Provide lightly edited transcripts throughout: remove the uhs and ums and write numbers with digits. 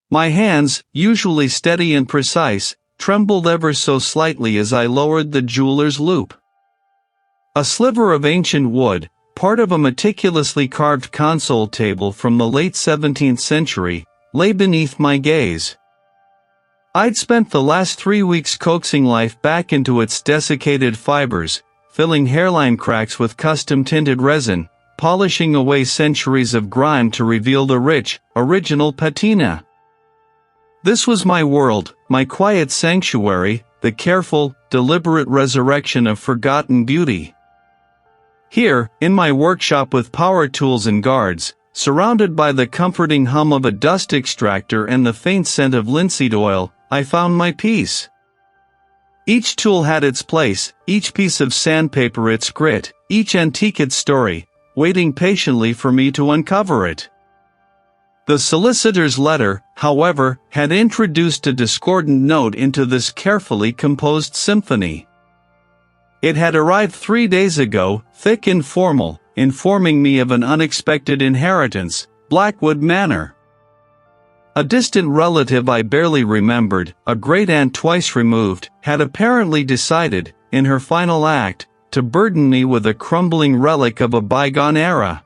My hands, usually steady and precise, trembled ever so slightly as I lowered the jeweler's loop. A sliver of ancient wood, part of a meticulously carved console table from the late 17th century, lay beneath my gaze. I'd spent the last 3 weeks coaxing life back into its desiccated fibers, filling hairline cracks with custom-tinted resin, polishing away centuries of grime to reveal the rich, original patina. This was my world, my quiet sanctuary, the careful, deliberate resurrection of forgotten beauty. Here, in my workshop with power tools and guards, surrounded by the comforting hum of a dust extractor and the faint scent of linseed oil, I found my peace. Each tool had its place, each piece of sandpaper its grit, each antique its story, waiting patiently for me to uncover it. The solicitor's letter, however, had introduced a discordant note into this carefully composed symphony. It had arrived 3 days ago, thick and formal, informing me of an unexpected inheritance, Blackwood Manor. A distant relative I barely remembered, a great-aunt twice removed, had apparently decided, in her final act, to burden me with a crumbling relic of a bygone era.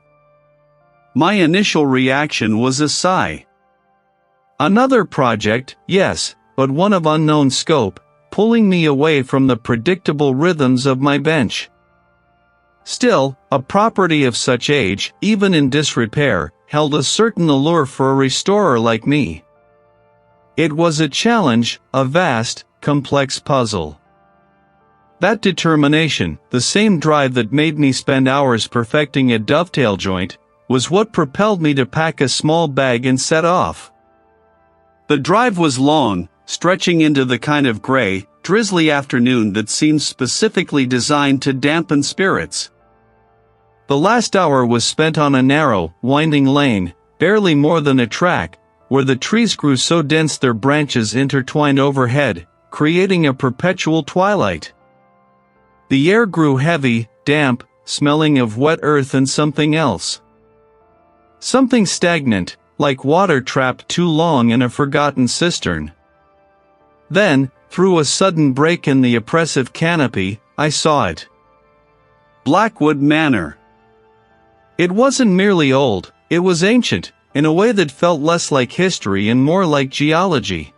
My initial reaction was a sigh. Another project, yes, but one of unknown scope, pulling me away from the predictable rhythms of my bench. Still, a property of such age, even in disrepair, held a certain allure for a restorer like me. It was a challenge, a vast, complex puzzle. That determination, the same drive that made me spend hours perfecting a dovetail joint, was what propelled me to pack a small bag and set off. The drive was long, stretching into the kind of gray, drizzly afternoon that seems specifically designed to dampen spirits. The last hour was spent on a narrow, winding lane, barely more than a track, where the trees grew so dense their branches intertwined overhead, creating a perpetual twilight. The air grew heavy, damp, smelling of wet earth and something else. Something stagnant, like water trapped too long in a forgotten cistern. Then, through a sudden break in the oppressive canopy, I saw it. Blackwood Manor. It wasn't merely old, it was ancient, in a way that felt less like history and more like geology.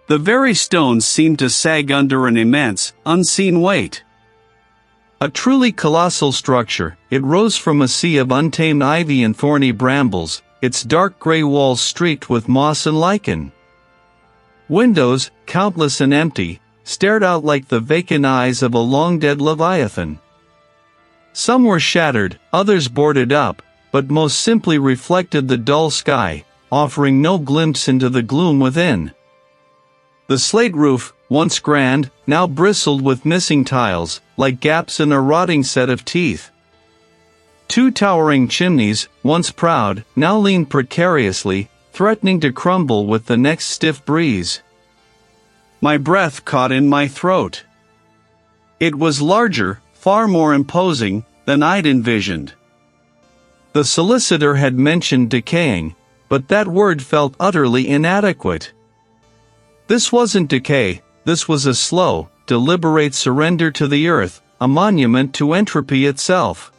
The very stones seemed to sag under an immense, unseen weight. A truly colossal structure, it rose from a sea of untamed ivy and thorny brambles, its dark gray walls streaked with moss and lichen. Windows, countless and empty, stared out like the vacant eyes of a long-dead leviathan. Some were shattered, others boarded up, but most simply reflected the dull sky, offering no glimpse into the gloom within. The slate roof, once grand, now bristled with missing tiles, like gaps in a rotting set of teeth. 2 towering chimneys, once proud, now leaned precariously, threatening to crumble with the next stiff breeze. My breath caught in my throat. It was larger, far more imposing, than I'd envisioned. The solicitor had mentioned decaying, but that word felt utterly inadequate. This wasn't decay, this was a slow, deliberate surrender to the earth, a monument to entropy itself.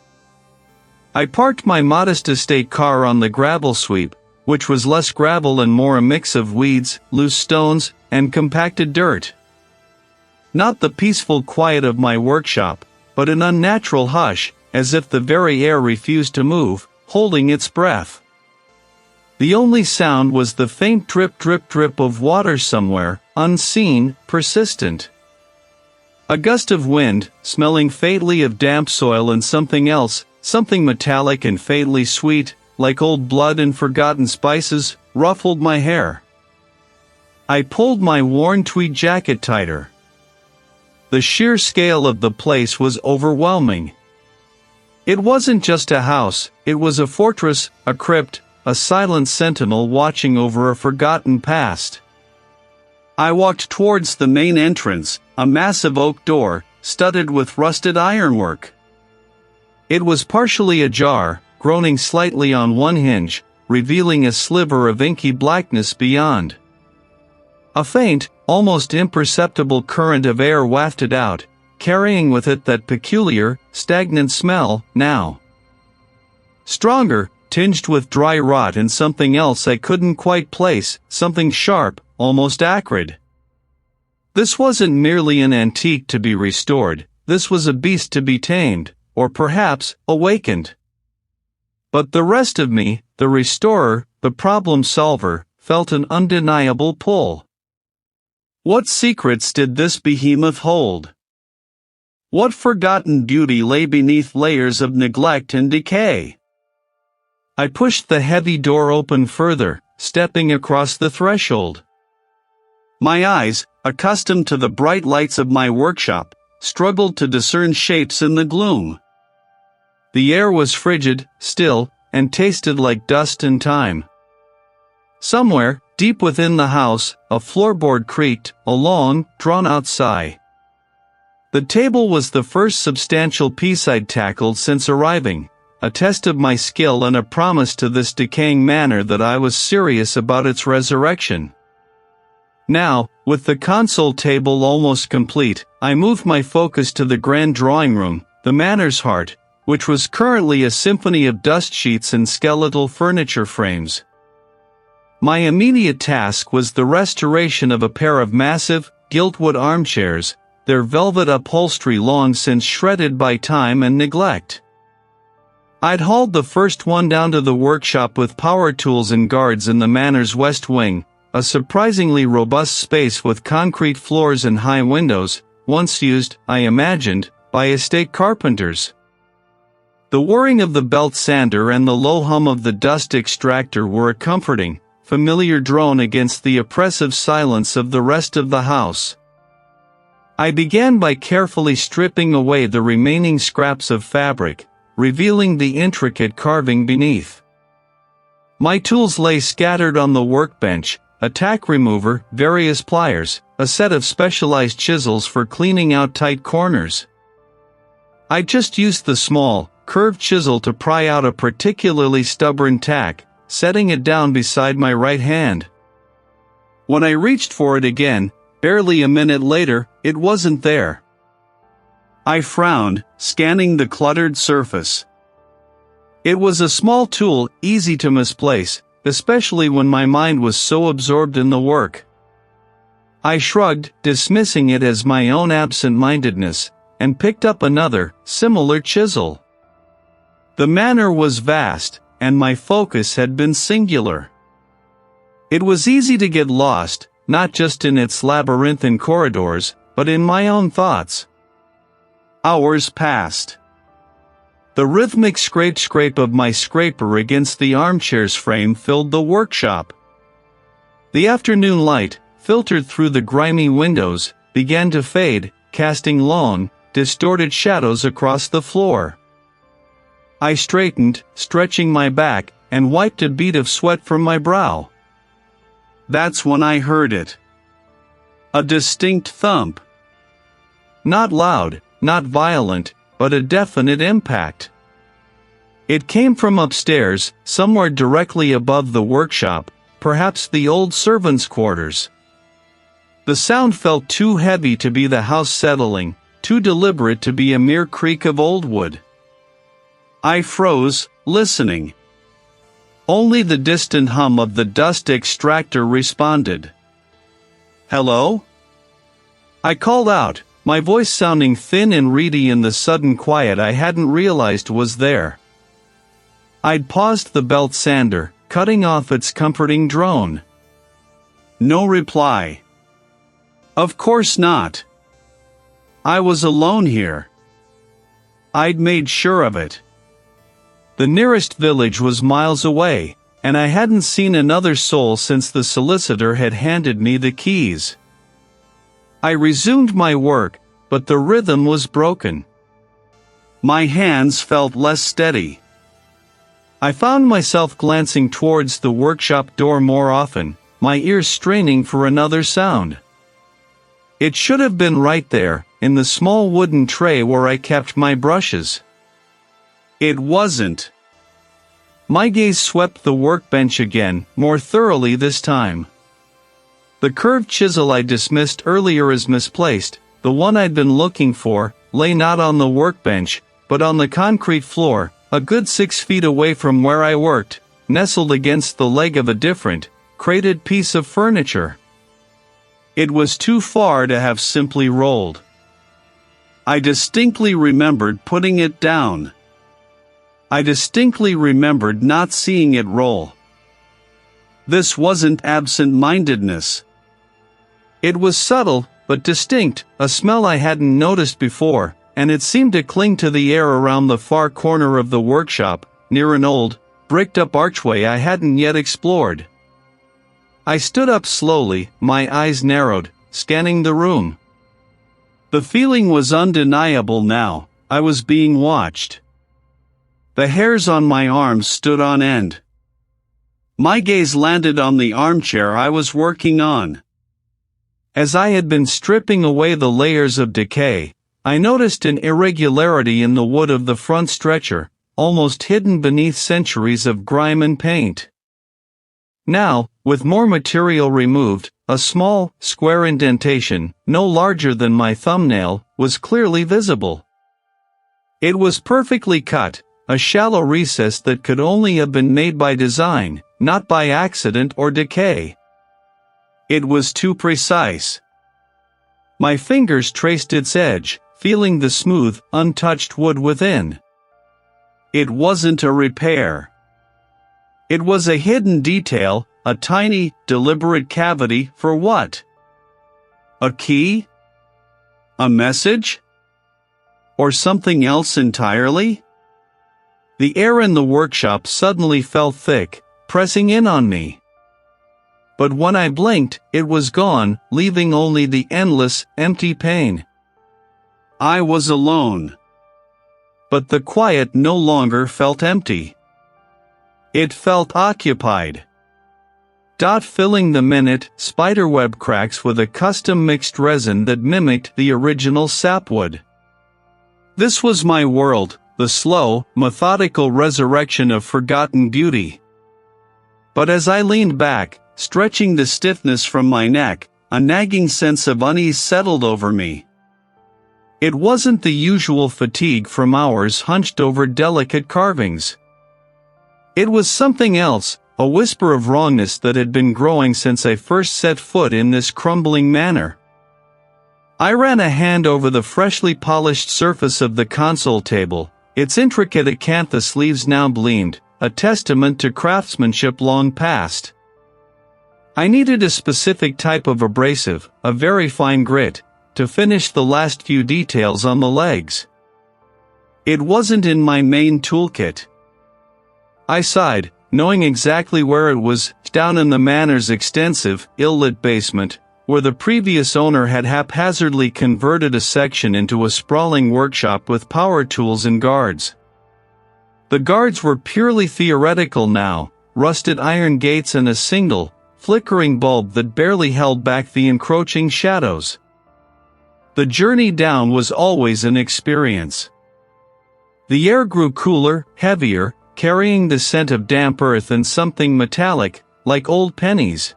I parked my modest estate car on the gravel sweep, which was less gravel and more a mix of weeds, loose stones, and compacted dirt. Not the peaceful quiet of my workshop, but an unnatural hush, as if the very air refused to move, holding its breath. The only sound was the faint drip drip drip of water somewhere, unseen, persistent. A gust of wind, smelling faintly of damp soil and something else, something metallic and faintly sweet, like old blood and forgotten spices, ruffled my hair. I pulled my worn tweed jacket tighter. The sheer scale of the place was overwhelming. It wasn't just a house, it was a fortress, a crypt, a silent sentinel watching over a forgotten past. I walked towards the main entrance, a massive oak door, studded with rusted ironwork. It was partially ajar, groaning slightly on one hinge, revealing a sliver of inky blackness beyond. A faint, almost imperceptible current of air wafted out, carrying with it that peculiar, stagnant smell, now stronger, tinged with dry rot and something else I couldn't quite place, something sharp, almost acrid. This wasn't merely an antique to be restored, this was a beast to be tamed, or perhaps, awakened. But the rest of me, the restorer, the problem solver, felt an undeniable pull. What secrets did this behemoth hold? What forgotten beauty lay beneath layers of neglect and decay? I pushed the heavy door open further, stepping across the threshold. My eyes, accustomed to the bright lights of my workshop, struggled to discern shapes in the gloom. The air was frigid, still, and tasted like dust and time. Somewhere, deep within the house, a floorboard creaked, a long, drawn-out sigh. The table was the first substantial piece I'd tackled since arriving, a test of my skill and a promise to this decaying manor that I was serious about its resurrection. Now, with the console table almost complete, I moved my focus to the grand drawing room, the manor's heart, which was currently a symphony of dust sheets and skeletal furniture frames. My immediate task was the restoration of a pair of massive, gilt-wood armchairs, their velvet upholstery long since shredded by time and neglect. I'd hauled the first one down to the workshop with power tools and guards in the manor's west wing, a surprisingly robust space with concrete floors and high windows, once used, I imagined, by estate carpenters. The whirring of the belt sander and the low hum of the dust extractor were a comforting, familiar drone against the oppressive silence of the rest of the house. I began by carefully stripping away the remaining scraps of fabric, revealing the intricate carving beneath. My tools lay scattered on the workbench, a tack remover, various pliers, a set of specialized chisels for cleaning out tight corners. I just used the small, curved chisel to pry out a particularly stubborn tack, setting it down beside my right hand. When I reached for it again, barely a minute later, it wasn't there. I frowned, scanning the cluttered surface. It was a small tool, easy to misplace, especially when my mind was so absorbed in the work. I shrugged, dismissing it as my own absent-mindedness, and picked up another, similar chisel. The manor was vast, and my focus had been singular. It was easy to get lost, not just in its labyrinthine corridors, but in my own thoughts. Hours passed. The rhythmic scrape of my scraper against the armchair's frame filled the workshop. The afternoon light, filtered through the grimy windows, began to fade, casting long, distorted shadows across the floor. I straightened, stretching my back, and wiped a bead of sweat from my brow. That's when I heard it. A distinct thump. Not loud, not violent, but a definite impact. It came from upstairs, somewhere directly above the workshop, perhaps the old servants' quarters. The sound felt too heavy to be the house settling, too deliberate to be a mere creak of old wood. I froze, listening. Only the distant hum of the dust extractor responded. "Hello?" I called out, my voice sounding thin and reedy in the sudden quiet I hadn't realized was there. I'd paused the belt sander, cutting off its comforting drone. No reply. Of course not. I was alone here. I'd made sure of it. The nearest village was miles away, and I hadn't seen another soul since the solicitor had handed me the keys. I resumed my work, but the rhythm was broken. My hands felt less steady. I found myself glancing towards the workshop door more often, my ears straining for another sound. It should have been right there, in the small wooden tray where I kept my brushes. It wasn't. My gaze swept the workbench again, more thoroughly this time. The curved chisel I dismissed earlier as misplaced, the one I'd been looking for, lay not on the workbench, but on the concrete floor, a good 6 feet away from where I worked, nestled against the leg of a different, crated piece of furniture. It was too far to have simply rolled. I distinctly remembered putting it down. I distinctly remembered not seeing it roll. This wasn't absent-mindedness. It was subtle, but distinct, a smell I hadn't noticed before, and it seemed to cling to the air around the far corner of the workshop, near an old, bricked-up archway I hadn't yet explored. I stood up slowly, my eyes narrowed, scanning the room. The feeling was undeniable now, I was being watched. The hairs on my arms stood on end. My gaze landed on the armchair I was working on. As I had been stripping away the layers of decay, I noticed an irregularity in the wood of the front stretcher, almost hidden beneath centuries of grime and paint. Now, with more material removed, a small, square indentation, no larger than my thumbnail, was clearly visible. It was perfectly cut, a shallow recess that could only have been made by design, not by accident or decay. It was too precise. My fingers traced its edge, feeling the smooth, untouched wood within. It wasn't a repair. It was a hidden detail, a tiny, deliberate cavity for what? A key? A message? Or something else entirely? The air in the workshop suddenly felt thick, pressing in on me. But when I blinked, it was gone, leaving only the endless, empty pain. I was alone. But the quiet no longer felt empty. It felt occupied. Filling the minute, spiderweb cracks with a custom mixed resin that mimicked the original sapwood. This was my world, the slow, methodical resurrection of forgotten beauty. But as I leaned back, stretching the stiffness from my neck, a nagging sense of unease settled over me. It wasn't the usual fatigue from hours hunched over delicate carvings. It was something else, a whisper of wrongness that had been growing since I first set foot in this crumbling manor. I ran a hand over the freshly polished surface of the console table. Its intricate acanthus leaves now gleamed, a testament to craftsmanship long past. I needed a specific type of abrasive, a very fine grit, to finish the last few details on the legs. It wasn't in my main toolkit. I sighed, knowing exactly where it was, down in the manor's extensive, ill-lit basement, where the previous owner had haphazardly converted a section into a sprawling workshop with power tools and guards. The guards were purely theoretical now, rusted iron gates and a single, flickering bulb that barely held back the encroaching shadows. The journey down was always an experience. The air grew cooler, heavier, carrying the scent of damp earth and something metallic, like old pennies.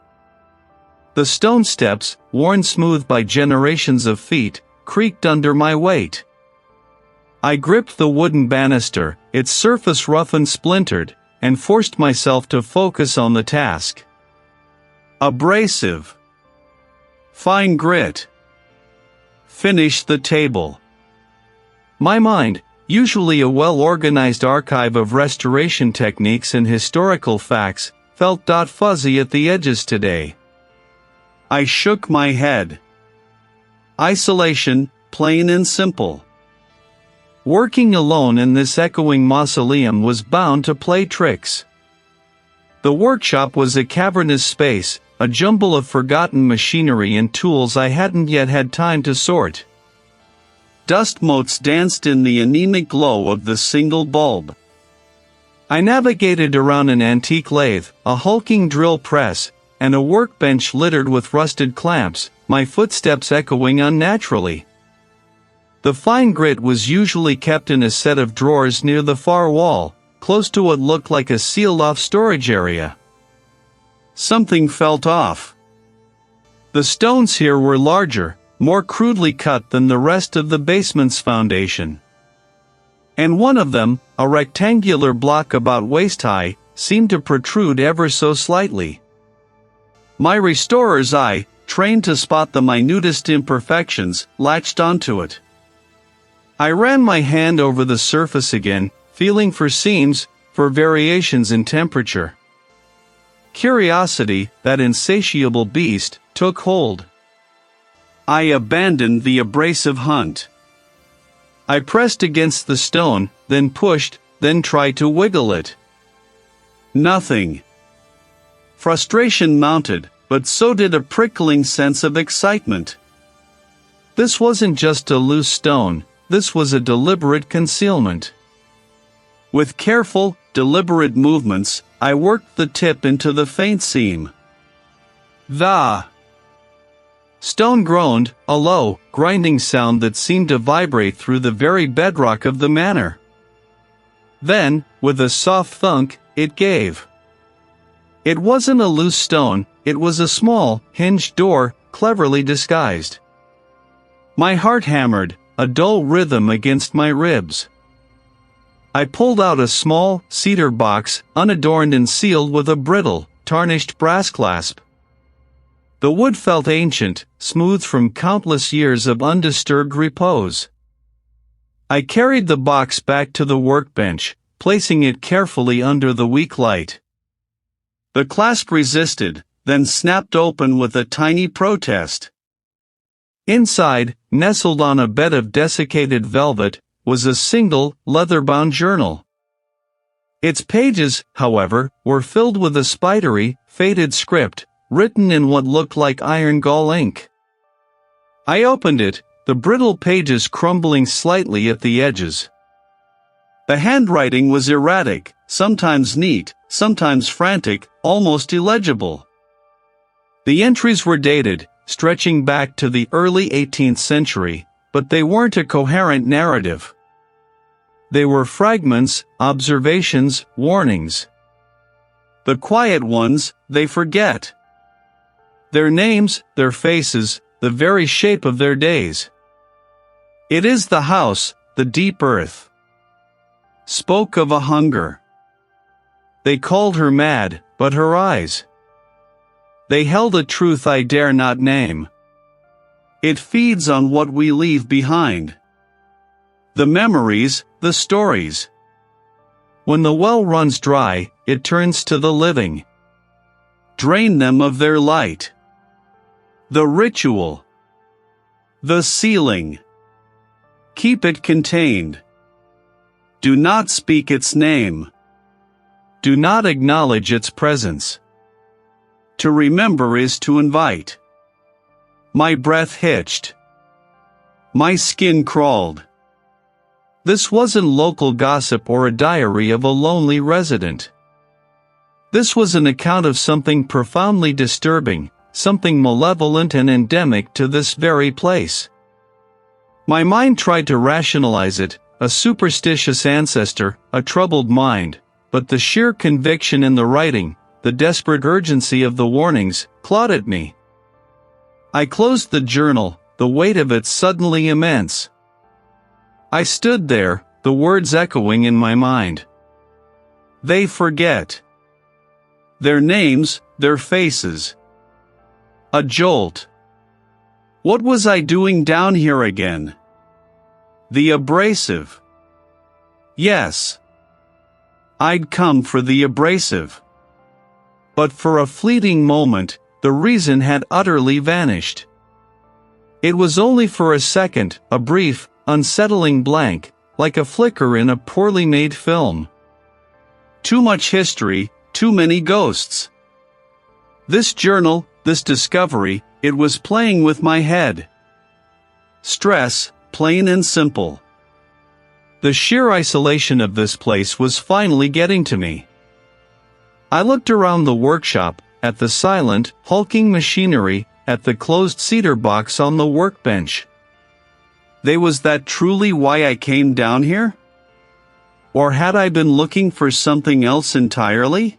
The stone steps, worn smooth by generations of feet, creaked under my weight. I gripped the wooden banister, its surface rough and splintered, and forced myself to focus on the task. Abrasive. Fine grit. Finish the table. My mind, usually a well-organized archive of restoration techniques and historical facts, felt fuzzy at the edges today. I shook my head. Isolation, plain and simple. Working alone in this echoing mausoleum was bound to play tricks. The workshop was a cavernous space, a jumble of forgotten machinery and tools I hadn't yet had time to sort. Dust motes danced in the anemic glow of the single bulb. I navigated around an antique lathe, a hulking drill press, and a workbench littered with rusted clamps, my footsteps echoing unnaturally. The fine grit was usually kept in a set of drawers near the far wall, close to what looked like a sealed-off storage area. Something felt off. The stones here were larger, more crudely cut than the rest of the basement's foundation. And one of them, a rectangular block about waist-high, seemed to protrude ever so slightly. My restorer's eye, trained to spot the minutest imperfections, latched onto it. I ran my hand over the surface again, feeling for seams, for variations in temperature. Curiosity, that insatiable beast, took hold. I abandoned the abrasive hunt. I pressed against the stone, then pushed, then tried to wiggle it. Nothing. Frustration mounted, but so did a prickling sense of excitement. This wasn't just a loose stone, this was a deliberate concealment. With careful, deliberate movements, I worked the tip into the faint seam. The stone groaned, a low, grinding sound that seemed to vibrate through the very bedrock of the manor. Then, with a soft thunk, it gave. It wasn't a loose stone, it was a small, hinged door, cleverly disguised. My heart hammered, a dull rhythm against my ribs. I pulled out a small, cedar box, unadorned and sealed with a brittle, tarnished brass clasp. The wood felt ancient, smooth from countless years of undisturbed repose. I carried the box back to the workbench, placing it carefully under the weak light. The clasp resisted, then snapped open with a tiny protest. Inside, nestled on a bed of desiccated velvet, was a single, leather-bound journal. Its pages, however, were filled with a spidery, faded script, written in what looked like iron gall ink. I opened it, the brittle pages crumbling slightly at the edges. The handwriting was erratic, sometimes neat, sometimes frantic, almost illegible. The entries were dated, stretching back to the early 18th century, but they weren't a coherent narrative. They were fragments, observations, warnings. The quiet ones, they forget. Their names, their faces, the very shape of their days. It is the house, the deep earth. Spoke of a hunger. They called her mad, but her eyes. They held a truth I dare not name. It feeds on what we leave behind. The memories, the stories. When the well runs dry, it turns to the living. Drain them of their light. The ritual. The sealing. Keep it contained. Do not speak its name. Do not acknowledge its presence. To remember is to invite. My breath hitched. My skin crawled. This wasn't local gossip or a diary of a lonely resident. This was an account of something profoundly disturbing, something malevolent and endemic to this very place. My mind tried to rationalize it, a superstitious ancestor, a troubled mind, but the sheer conviction in the writing, the desperate urgency of the warnings, clawed at me. I closed the journal, the weight of it suddenly immense. I stood there, the words echoing in my mind. They forget. Their names, their faces. A jolt. What was I doing down here again? The abrasive. Yes. I'd come for the abrasive. But for a fleeting moment, the reason had utterly vanished. It was only for a second, a brief, unsettling blank, like a flicker in a poorly made film. Too much history, too many ghosts. This journal, this discovery, it was playing with my head. Stress, plain and simple. The sheer isolation of this place was finally getting to me. I looked around the workshop, at the silent, hulking machinery, at the closed cedar box on the workbench. Was that truly why I came down here? Or had I been looking for something else entirely?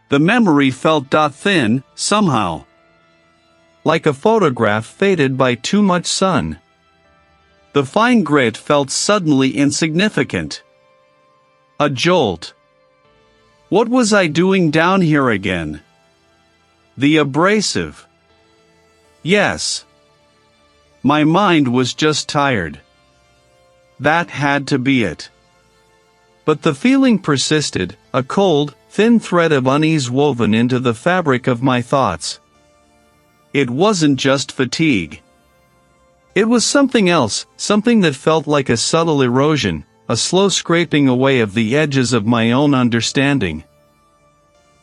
The memory felt thin, somehow. Like a photograph faded by too much sun. The fine grit felt suddenly insignificant. A jolt. What was I doing down here again? The abrasive. Yes. My mind was just tired. That had to be it. But the feeling persisted, a cold, thin thread of unease woven into the fabric of my thoughts. It wasn't just fatigue. It was something else, something that felt like a subtle erosion, a slow scraping away of the edges of my own understanding.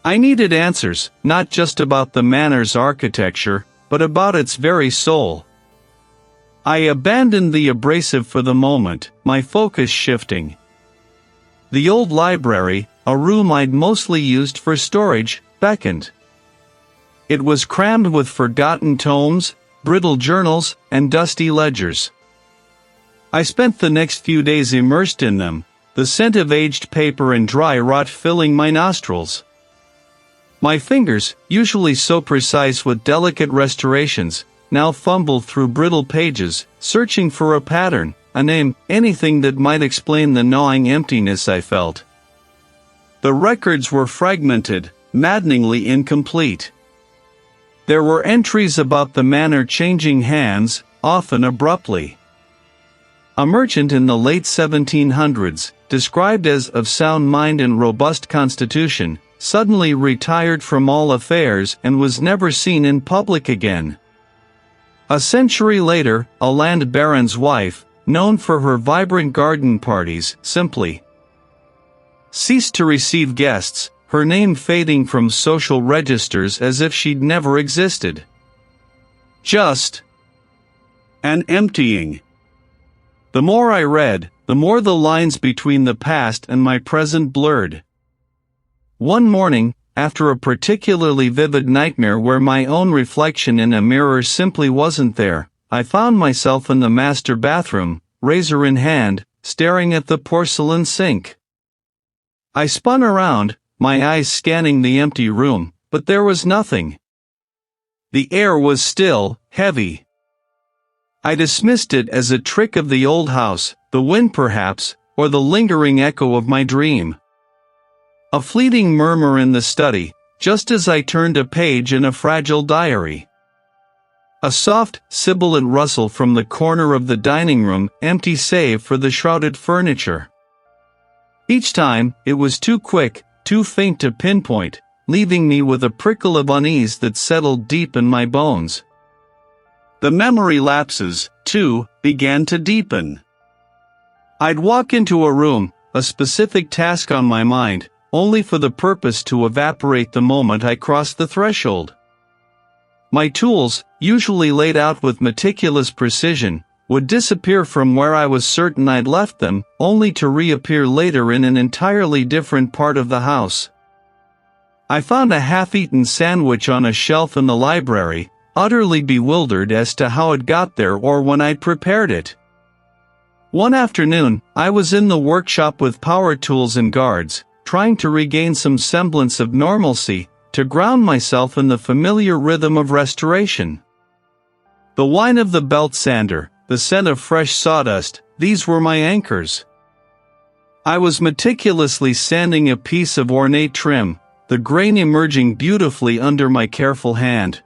I needed answers, not just about the manor's architecture, but about its very soul. I abandoned the abrasive for the moment, my focus shifting. The old library, a room I'd mostly used for storage, beckoned. It was crammed with forgotten tomes, brittle journals, and dusty ledgers. I spent the next few days immersed in them, the scent of aged paper and dry rot filling my nostrils. My fingers, usually so precise with delicate restorations, now fumbled through brittle pages, searching for a pattern, a name, anything that might explain the gnawing emptiness I felt. The records were fragmented, maddeningly incomplete. There were entries about the manor changing hands, often abruptly. A merchant in the late 1700s, described as of sound mind and robust constitution, suddenly retired from all affairs and was never seen in public again. A century later, a land baron's wife, known for her vibrant garden parties, simply ceased to receive guests, her name fading from social registers as if she'd never existed. Just an emptying. The more I read, the more the lines between the past and my present blurred. One morning, after a particularly vivid nightmare where my own reflection in a mirror simply wasn't there, I found myself in the master bathroom, razor in hand, staring at the porcelain sink. I spun around, my eyes scanning the empty room, but there was nothing. The air was still, heavy. I dismissed it as a trick of the old house, the wind perhaps, or the lingering echo of my dream. A fleeting murmur in the study, just as I turned a page in a fragile diary. A soft, sibilant rustle from the corner of the dining room, empty save for the shrouded furniture. Each time, it was too quick, too faint to pinpoint, leaving me with a prickle of unease that settled deep in my bones. The memory lapses, too, began to deepen. I'd walk into a room, a specific task on my mind, only for the purpose to evaporate the moment I crossed the threshold. My tools, usually laid out with meticulous precision, would disappear from where I was certain I'd left them, only to reappear later in an entirely different part of the house. I found a half-eaten sandwich on a shelf in the library, utterly bewildered as to how it got there or when I'd prepared it. One afternoon, I was in the workshop with power tools and guards, trying to regain some semblance of normalcy, to ground myself in the familiar rhythm of restoration. The whine of the belt sander, the scent of fresh sawdust, these were my anchors. I was meticulously sanding a piece of ornate trim, the grain emerging beautifully under my careful hand.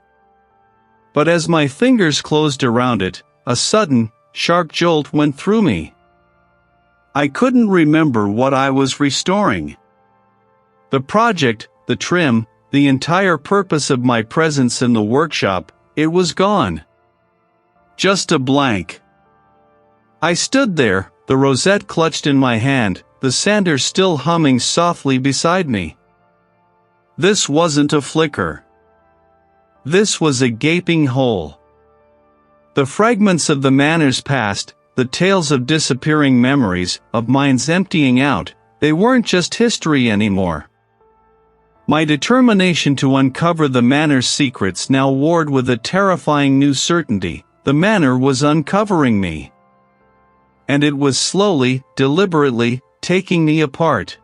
But as my fingers closed around it, a sudden, sharp jolt went through me. I couldn't remember what I was restoring. The project, the trim, the entire purpose of my presence in the workshop, it was gone. Just a blank. I stood there, the rosette clutched in my hand, the sander still humming softly beside me. This wasn't a flicker. This was a gaping hole. The fragments of the manor's past, the tales of disappearing memories, of minds emptying out, they weren't just history anymore. My determination to uncover the manor's secrets now warred with a terrifying new certainty: the manor was uncovering me. And it was slowly, deliberately, taking me apart.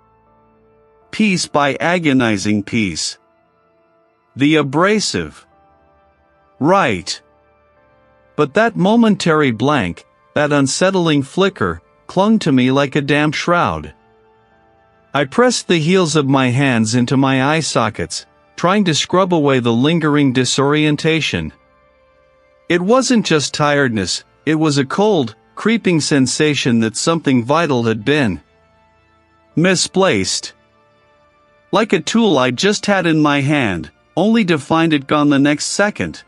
Piece by agonizing piece. The abrasive. Right. But that momentary blank, that unsettling flicker, clung to me like a damp shroud. I pressed the heels of my hands into my eye sockets, trying to scrub away the lingering disorientation. It wasn't just tiredness, it was a cold, creeping sensation that something vital had been misplaced. Like a tool I just had in my hand, only to find it gone the next second.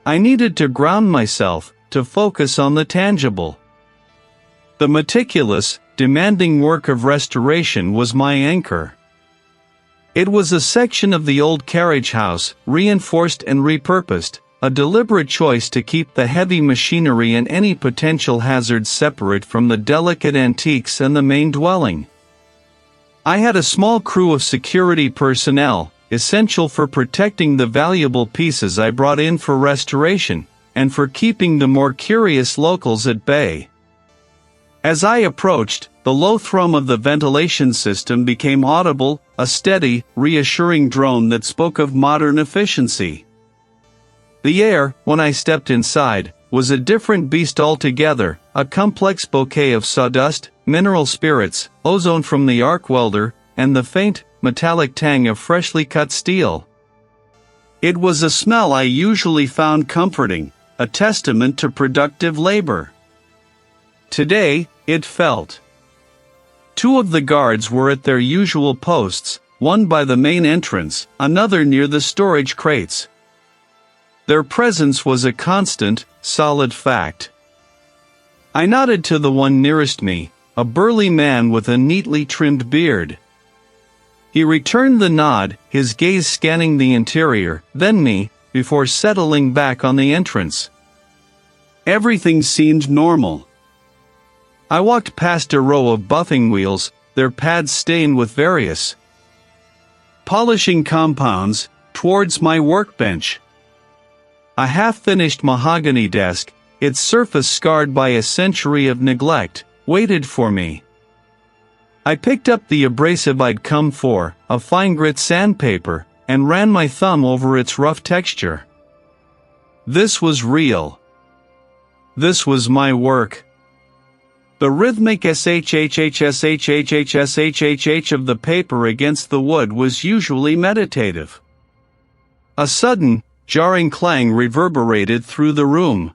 I needed to ground myself, to focus on the tangible. The meticulous, demanding work of restoration was my anchor. It was a section of the old carriage house, reinforced and repurposed, a deliberate choice to keep the heavy machinery and any potential hazards separate from the delicate antiques and the main dwelling. I had a small crew of security personnel, essential for protecting the valuable pieces I brought in for restoration, and for keeping the more curious locals at bay. As I approached, the low thrum of the ventilation system became audible, a steady, reassuring drone that spoke of modern efficiency. The air, when I stepped inside, was a different beast altogether, a complex bouquet of sawdust, mineral spirits, ozone from the arc welder, and the faint, metallic tang of freshly cut steel. It was a smell I usually found comforting, a testament to productive labor. Today, it felt. Two of the guards were at their usual posts, one by the main entrance, another near the storage crates. Their presence was a constant, solid fact. I nodded to the one nearest me, a burly man with a neatly trimmed beard. He returned the nod, his gaze scanning the interior, then me, before settling back on the entrance. Everything seemed normal. I walked past a row of buffing wheels, their pads stained with various polishing compounds, towards my workbench. A half-finished mahogany desk, its surface scarred by a century of neglect, waited for me. I picked up the abrasive I'd come for, a fine-grit sandpaper, and ran my thumb over its rough texture. This was real. This was my work. The rhythmic shhhshhhshhhh of the paper against the wood was usually meditative. A sudden, jarring clang reverberated through the room.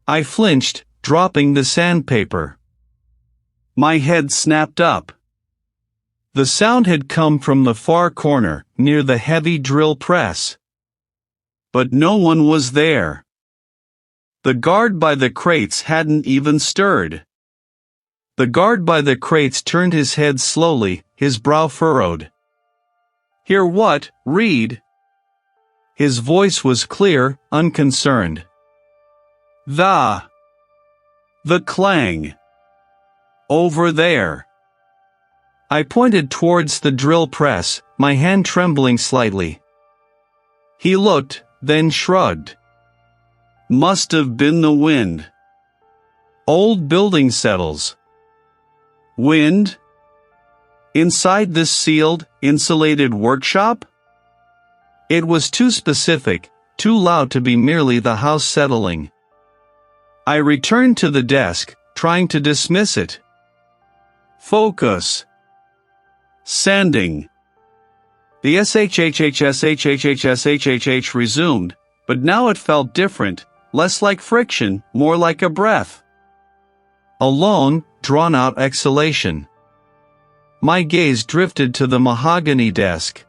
I flinched, dropping the sandpaper. My head snapped up. The sound had come from the far corner, near the heavy drill press. But no one was there. The guard by the crates hadn't even stirred. The guard by the crates turned his head slowly, his brow furrowed. "Hear what, Reed?" His voice was clear, unconcerned. The clang. Over there." I pointed towards the drill press, my hand trembling slightly. He looked, then shrugged. "Must have been the wind. Old building settles." "Wind? Inside this sealed, insulated workshop?" It was too specific, too loud to be merely the house settling. I returned to the desk, trying to dismiss it. Focus. Sanding. The shhhshhhshhhh resumed, but now it felt different, less like friction, more like a breath. A long, drawn-out exhalation. My gaze drifted to the mahogany desk.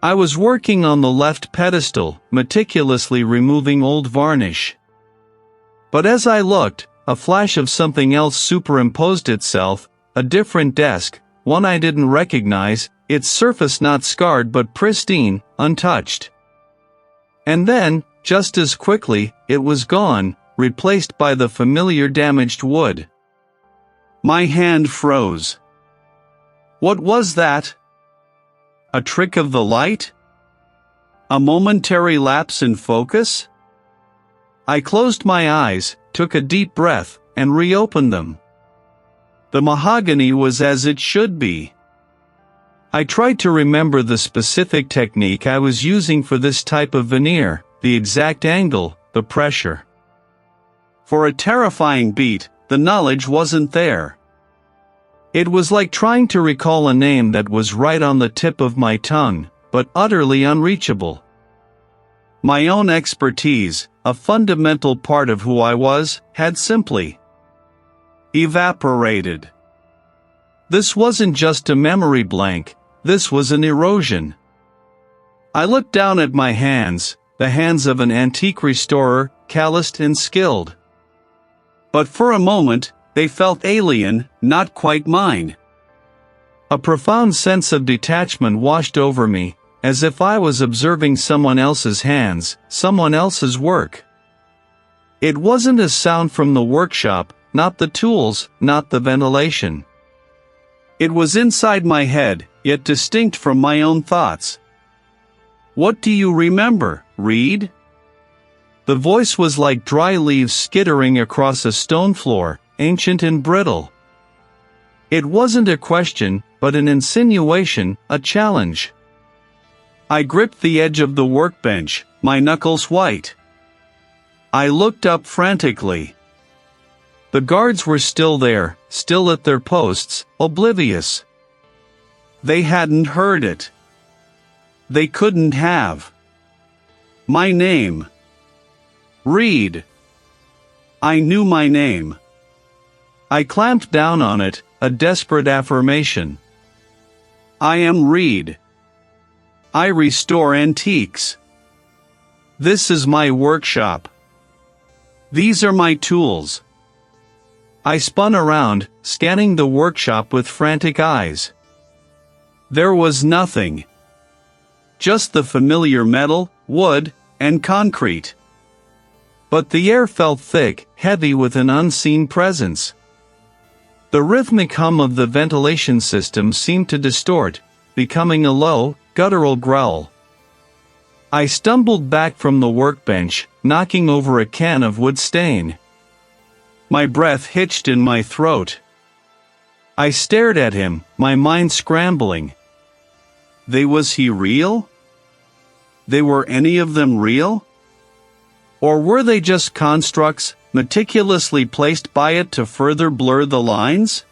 I was working on the left pedestal, meticulously removing old varnish. But as I looked, a flash of something else superimposed itself, a different desk, one I didn't recognize, its surface not scarred but pristine, untouched. And then, just as quickly, it was gone, replaced by the familiar damaged wood. My hand froze. What was that? A trick of the light? A momentary lapse in focus? I closed my eyes, took a deep breath, and reopened them. The mahogany was as it should be. I tried to remember the specific technique I was using for this type of veneer, the exact angle, the pressure. For a terrifying beat, the knowledge wasn't there. It was like trying to recall a name that was right on the tip of my tongue, but utterly unreachable. My own expertise, a fundamental part of who I was, had simply evaporated. This wasn't just a memory blank, this was an erosion. I looked down at my hands, the hands of an antique restorer, calloused and skilled. But for a moment, they felt alien, not quite mine. A profound sense of detachment washed over me, as if I was observing someone else's hands, someone else's work. It wasn't a sound from the workshop, not the tools, not the ventilation. It was inside my head, yet distinct from my own thoughts. "What do you remember, Reed?" The voice was like dry leaves skittering across a stone floor, ancient and brittle. It wasn't a question, but an insinuation, a challenge. I gripped the edge of the workbench, my knuckles white. I looked up frantically. The guards were still there, still at their posts, oblivious. They hadn't heard it. They couldn't have. My name. Reed. I knew my name. I clamped down on it, a desperate affirmation. I am Reed. I restore antiques. This is my workshop. These are my tools. I spun around, scanning the workshop with frantic eyes. There was nothing. Just the familiar metal, wood, and concrete. But the air felt thick, heavy with an unseen presence. The rhythmic hum of the ventilation system seemed to distort, becoming a low, guttural growl. I stumbled back from the workbench, knocking over a can of wood stain. My breath hitched in my throat. I stared at him, my mind scrambling. Was he real? Were any of them real? Or were they just constructs, meticulously placed by it to further blur the lines?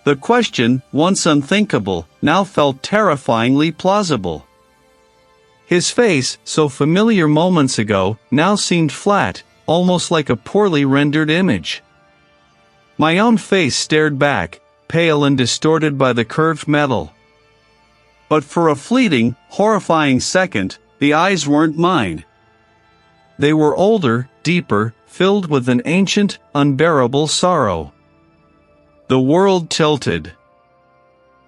The question, once unthinkable, now felt terrifyingly plausible. His face, so familiar moments ago, now seemed flat, almost like a poorly rendered image. My own face stared back, pale and distorted by the curved metal. But for a fleeting, horrifying second, the eyes weren't mine. They were older, deeper, filled with an ancient, unbearable sorrow. The world tilted.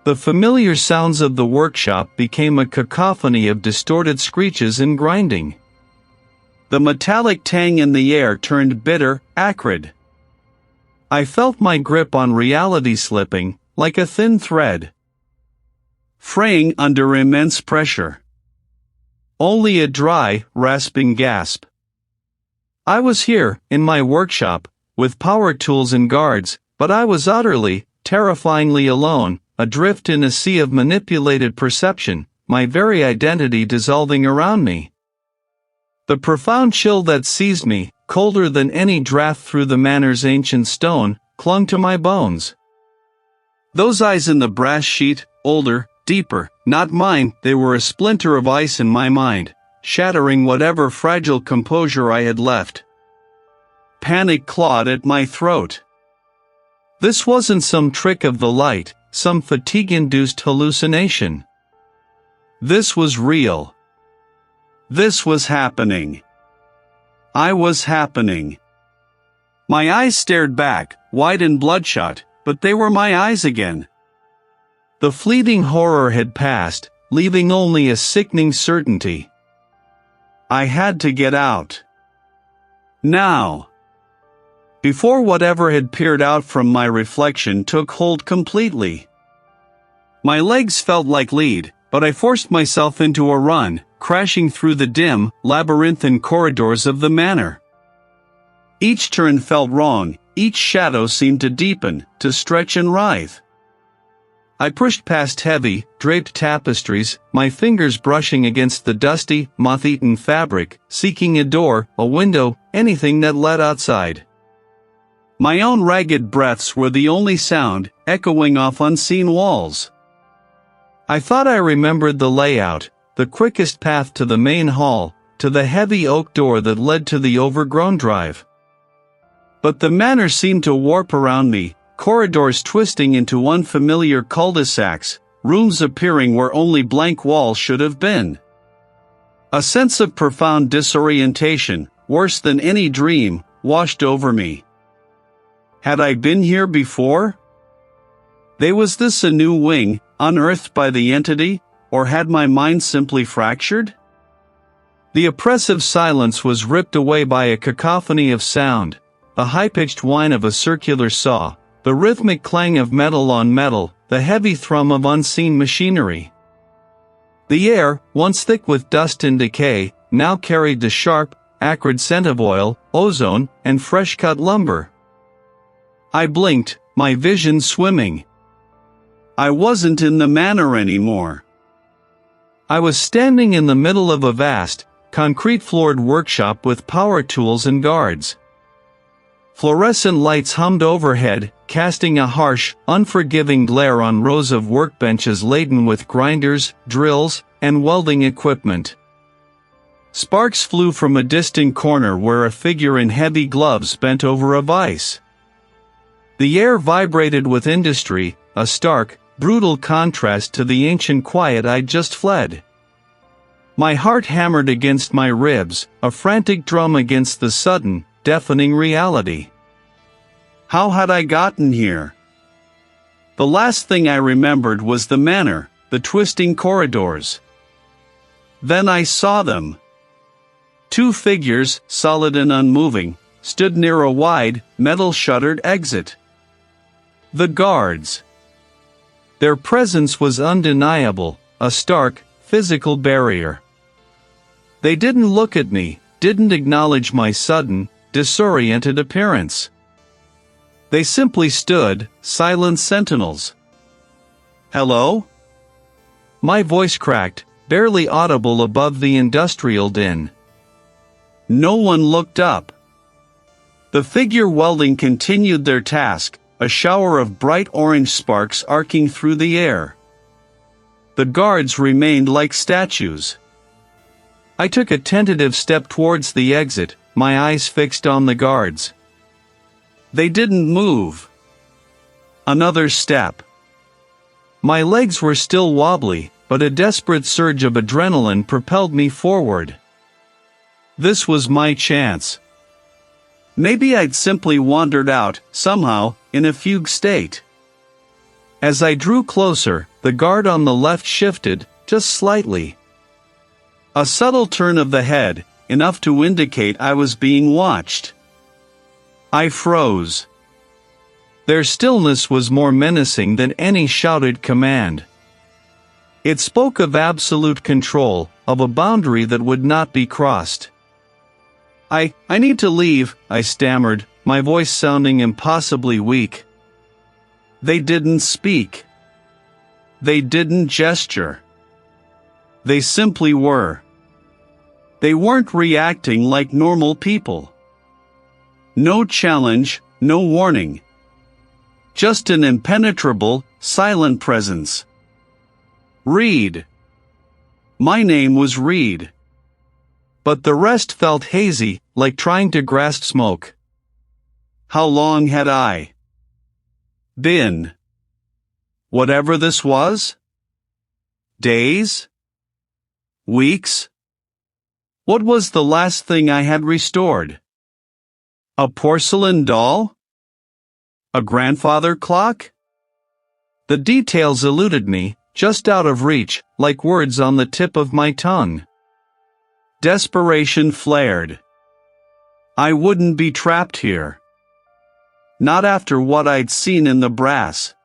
The familiar sounds of the workshop became a cacophony of distorted screeches and grinding. The metallic tang in the air turned bitter, acrid. I felt my grip on reality slipping, like a thin thread, fraying under immense pressure. Only a dry, rasping gasp. I was here, in my workshop, with power tools and guards, but I was utterly, terrifyingly alone, adrift in a sea of manipulated perception, my very identity dissolving around me. The profound chill that seized me, colder than any draft through the manor's ancient stone, clung to my bones. Those eyes in the brass sheet, older, deeper, not mine, they were a splinter of ice in my mind, shattering whatever fragile composure I had left. Panic clawed at my throat. This wasn't some trick of the light, some fatigue-induced hallucination. This was real. This was happening. I was happening. My eyes stared back, wide and bloodshot, but they were my eyes again. The fleeting horror had passed, leaving only a sickening certainty. I had to get out. Now. Before whatever had peered out from my reflection took hold completely. My legs felt like lead, but I forced myself into a run, crashing through the dim, labyrinthine corridors of the manor. Each turn felt wrong, each shadow seemed to deepen, to stretch and writhe. I pushed past heavy, draped tapestries, my fingers brushing against the dusty, moth-eaten fabric, seeking a door, a window, anything that led outside. My own ragged breaths were the only sound, echoing off unseen walls. I thought I remembered the layout, the quickest path to the main hall, to the heavy oak door that led to the overgrown drive. But the manor seemed to warp around me, corridors twisting into unfamiliar cul-de-sacs, rooms appearing where only blank walls should have been. A sense of profound disorientation, worse than any dream, washed over me. Had I been here before? Was this a new wing, unearthed by the entity, or had my mind simply fractured? The oppressive silence was ripped away by a cacophony of sound, the high-pitched whine of a circular saw, the rhythmic clang of metal on metal, the heavy thrum of unseen machinery. The air, once thick with dust and decay, now carried the sharp, acrid scent of oil, ozone, and fresh-cut lumber. I blinked, my vision swimming. I wasn't in the manor anymore. I was standing in the middle of a vast, concrete-floored workshop with power tools and guards. Fluorescent lights hummed overhead, casting a harsh, unforgiving glare on rows of workbenches laden with grinders, drills, and welding equipment. Sparks flew from a distant corner where a figure in heavy gloves bent over a vise. The air vibrated with industry, a stark, brutal contrast to the ancient quiet I'd just fled. My heart hammered against my ribs, a frantic drum against the sudden, deafening reality. How had I gotten here? The last thing I remembered was the manor, the twisting corridors. Then I saw them. Two figures, solid and unmoving, stood near a wide, metal-shuttered exit. The guards. Their presence was undeniable, a stark, physical barrier. They didn't look at me, didn't acknowledge my sudden, disoriented appearance. They simply stood, silent sentinels. Hello? My voice cracked, barely audible above the industrial din. No one looked up. The figure welding continued their task, a shower of bright orange sparks arcing through the air. The guards remained like statues. I took a tentative step towards the exit, my eyes fixed on the guards. They didn't move. Another step. My legs were still wobbly, but a desperate surge of adrenaline propelled me forward. This was my chance. Maybe I'd simply wandered out, somehow, in a fugue state. As I drew closer, the guard on the left shifted, just slightly. A subtle turn of the head, enough to indicate I was being watched. I froze. Their stillness was more menacing than any shouted command. It spoke of absolute control, of a boundary that would not be crossed. I need to leave, I stammered, my voice sounding impossibly weak. They didn't speak. They didn't gesture. They simply were. They weren't reacting like normal people. No challenge, no warning. Just an impenetrable, silent presence. Reed. My name was Reed. But the rest felt hazy, like trying to grasp smoke. How long had I been? Whatever this was? Days? Weeks? What was the last thing I had restored? A porcelain doll? A grandfather clock? The details eluded me, just out of reach, like words on the tip of my tongue. Desperation flared. I wouldn't be trapped here. Not after what I'd seen in the brass.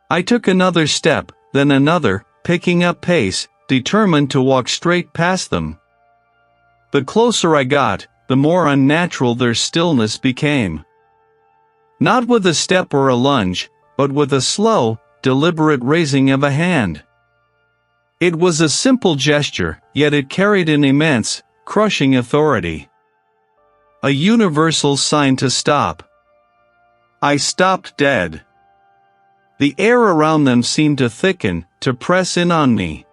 I took another step, then another, picking up pace, determined to walk straight past them. The closer I got, the more unnatural their stillness became. Not with a step or a lunge, but with a slow, deliberate raising of a hand. It was a simple gesture, yet it carried an immense, crushing authority. A universal sign to stop. I stopped dead. The air around them seemed to thicken, to press in on me.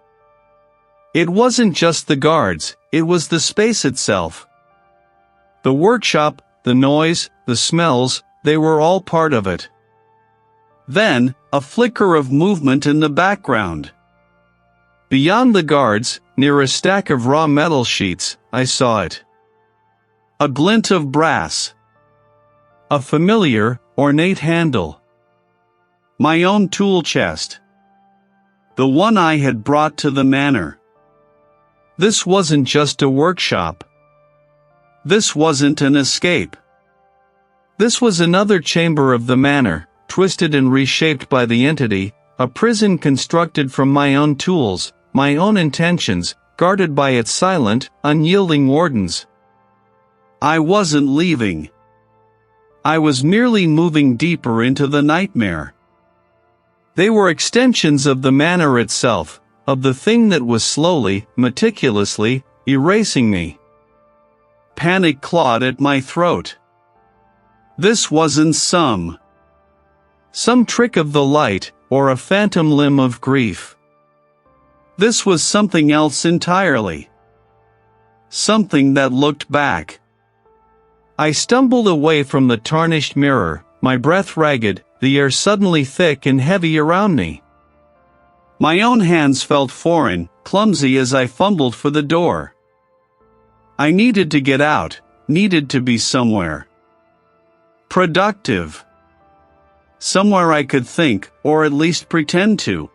It wasn't just the guards, it was the space itself. The workshop, the noise, the smells, they were all part of it. Then, a flicker of movement in the background. Beyond the guards, near a stack of raw metal sheets, I saw it. A glint of brass. A familiar, ornate handle. My own tool chest. The one I had brought to the manor. This wasn't just a workshop. This wasn't an escape. This was another chamber of the manor, twisted and reshaped by the entity, a prison constructed from my own tools, my own intentions, guarded by its silent, unyielding wardens. I wasn't leaving. I was merely moving deeper into the nightmare. They were extensions of the manor itself, of the thing that was slowly, meticulously, erasing me. Panic clawed at my throat. This wasn't some trick of the light, or a phantom limb of grief. This was something else entirely. Something that looked back. I stumbled away from the tarnished mirror, my breath ragged, the air suddenly thick and heavy around me. My own hands felt foreign, clumsy as I fumbled for the door. I needed to get out, needed to be somewhere. Productive. Somewhere I could think, or at least pretend to.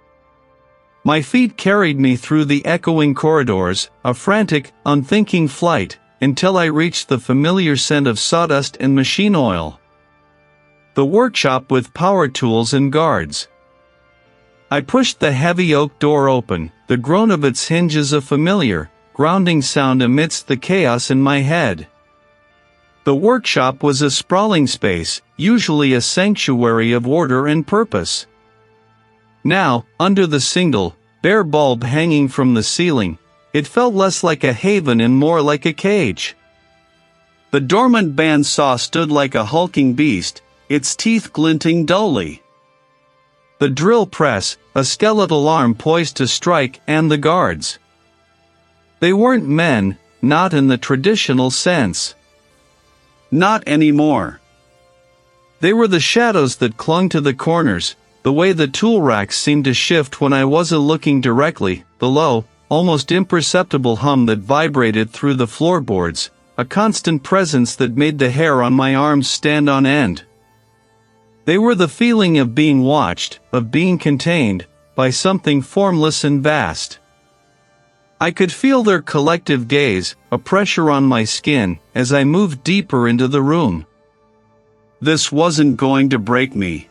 My feet carried me through the echoing corridors, a frantic, unthinking flight, until I reached the familiar scent of sawdust and machine oil. The workshop with power tools and guards. I pushed the heavy oak door open, the groan of its hinges a familiar, grounding sound amidst the chaos in my head. The workshop was a sprawling space, usually a sanctuary of order and purpose. Now, under the single, bare bulb hanging from the ceiling, it felt less like a haven and more like a cage. The dormant bandsaw stood like a hulking beast, its teeth glinting dully. The drill press, a skeletal arm poised to strike, and the guards. They weren't men, not in the traditional sense. Not anymore. They were the shadows that clung to the corners, the way the tool racks seemed to shift when I wasn't looking directly, the low, almost imperceptible hum that vibrated through the floorboards, a constant presence that made the hair on my arms stand on end. They were the feeling of being watched, of being contained, by something formless and vast. I could feel their collective gaze, a pressure on my skin, as I moved deeper into the room. This wasn't going to break me.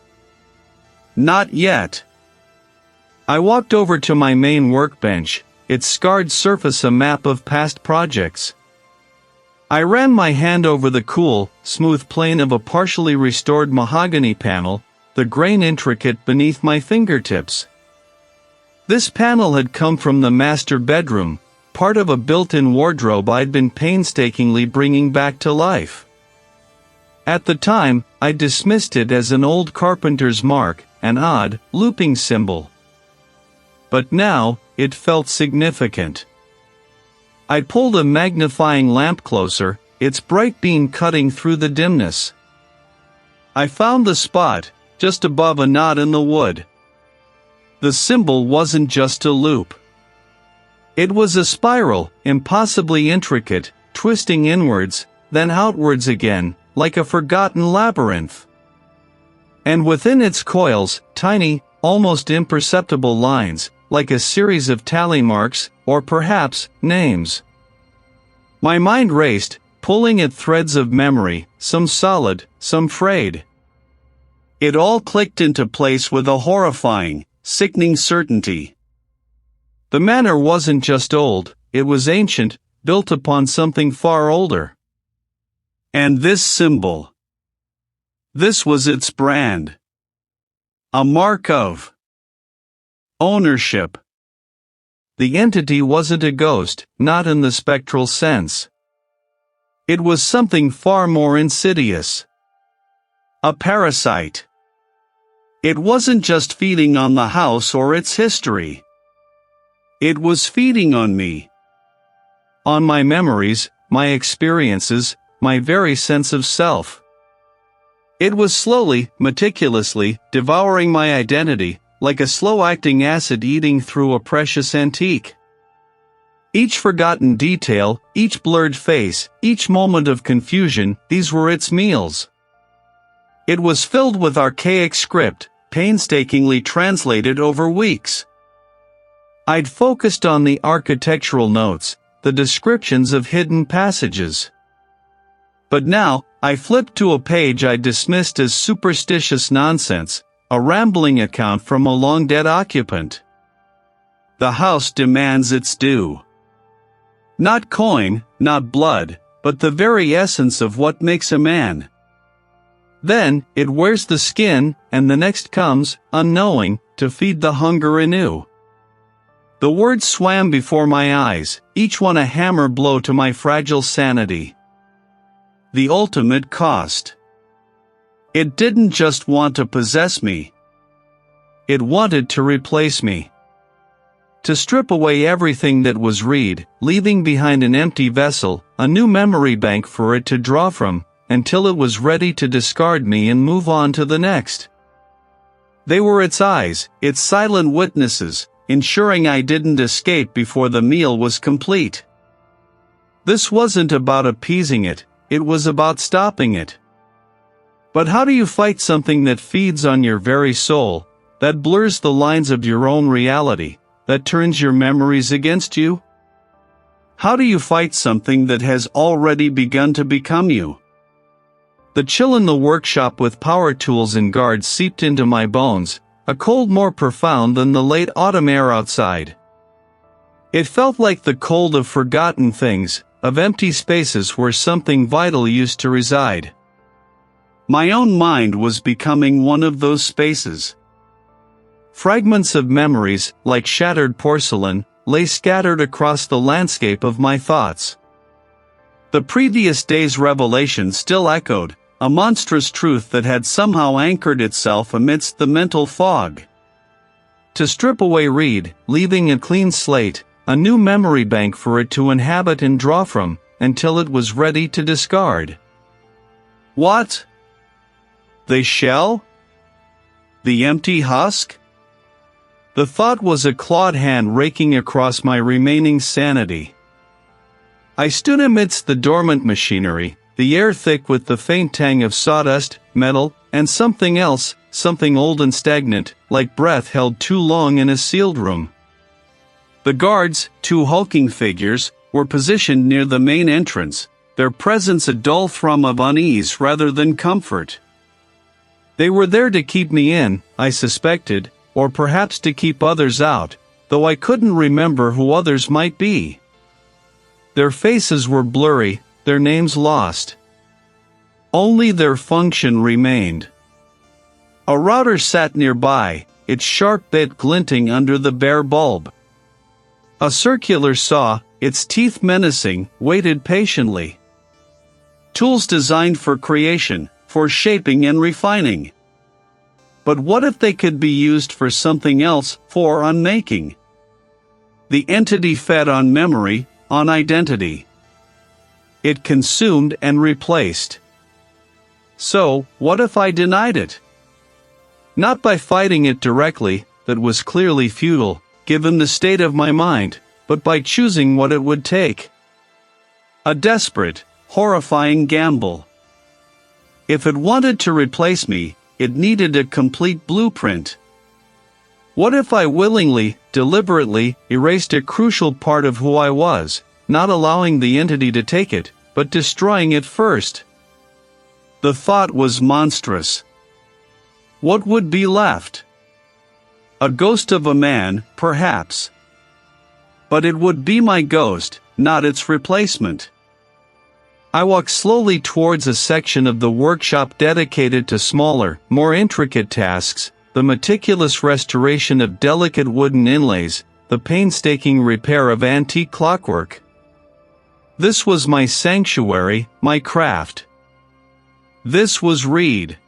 Not yet. I walked over to my main workbench, its scarred surface a map of past projects. I ran my hand over the cool, smooth plane of a partially restored mahogany panel, the grain intricate beneath my fingertips. This panel had come from the master bedroom, part of a built-in wardrobe I'd been painstakingly bringing back to life. At the time, I dismissed it as an old carpenter's mark, an odd, looping symbol. But now, it felt significant. I pulled a magnifying lamp closer, its bright beam cutting through the dimness. I found the spot, just above a knot in the wood. The symbol wasn't just a loop. It was a spiral, impossibly intricate, twisting inwards, then outwards again, like a forgotten labyrinth. And within its coils, tiny, almost imperceptible lines, like a series of tally marks, or perhaps, names. My mind raced, pulling at threads of memory, some solid, some frayed. It all clicked into place with a horrifying, sickening certainty. The manor wasn't just old, it was ancient, built upon something far older. And this symbol. This was its brand. A mark of ownership. The entity wasn't a ghost, not in the spectral sense. It was something far more insidious. A parasite. It wasn't just feeding on the house or its history. It was feeding on me. On my memories, my experiences, my very sense of self. It was slowly, meticulously, devouring my identity, like a slow-acting acid eating through a precious antique. Each forgotten detail, each blurred face, each moment of confusion, these were its meals. It was filled with archaic script, painstakingly translated over weeks. I'd focused on the architectural notes, the descriptions of hidden passages. But now, I flipped to a page I dismissed as superstitious nonsense, a rambling account from a long-dead occupant. The house demands its due. Not coin, not blood, but the very essence of what makes a man. Then, it wears the skin, and the next comes, unknowing, to feed the hunger anew. The words swam before my eyes, each one a hammer blow to my fragile sanity. The ultimate cost. It didn't just want to possess me. It wanted to replace me. To strip away everything that was Reed, leaving behind an empty vessel, a new memory bank for it to draw from, until it was ready to discard me and move on to the next. They were its eyes, its silent witnesses, ensuring I didn't escape before the meal was complete. This wasn't about appeasing it, it was about stopping it. But how do you fight something that feeds on your very soul, that blurs the lines of your own reality, that turns your memories against you? How do you fight something that has already begun to become you? The chill in the workshop with power tools and guards seeped into my bones, a cold more profound than the late autumn air outside. It felt like the cold of forgotten things, of empty spaces where something vital used to reside. My own mind was becoming one of those spaces. Fragments of memories, like shattered porcelain, lay scattered across the landscape of my thoughts. The previous day's revelation still echoed, a monstrous truth that had somehow anchored itself amidst the mental fog. To strip away Reed, leaving a clean slate, a new memory bank for it to inhabit and draw from, until it was ready to discard. What? The shell? The empty husk? The thought was a clawed hand raking across my remaining sanity. I stood amidst the dormant machinery, the air thick with the faint tang of sawdust, metal, and something else, something old and stagnant, like breath held too long in a sealed room. The guards, two hulking figures, were positioned near the main entrance, their presence a dull thrum of unease rather than comfort. They were there to keep me in, I suspected, or perhaps to keep others out, though I couldn't remember who others might be. Their faces were blurry, their names lost. Only their function remained. A router sat nearby, its sharp bit glinting under the bare bulb. A circular saw, its teeth menacing, waited patiently. Tools designed for creation, for shaping and refining. But what if they could be used for something else, for unmaking? The entity fed on memory, on identity. It consumed and replaced. So, what if I denied it? Not by fighting it directly, that was clearly futile, given the state of my mind, but by choosing what it would take. A desperate, horrifying gamble. If it wanted to replace me, it needed a complete blueprint. What if I willingly, deliberately, erased a crucial part of who I was, not allowing the entity to take it, but destroying it first? The thought was monstrous. What would be left? A ghost of a man, perhaps. But it would be my ghost, not its replacement. I walked slowly towards a section of the workshop dedicated to smaller, more intricate tasks, the meticulous restoration of delicate wooden inlays, the painstaking repair of antique clockwork. This was my sanctuary, my craft. This was Reed.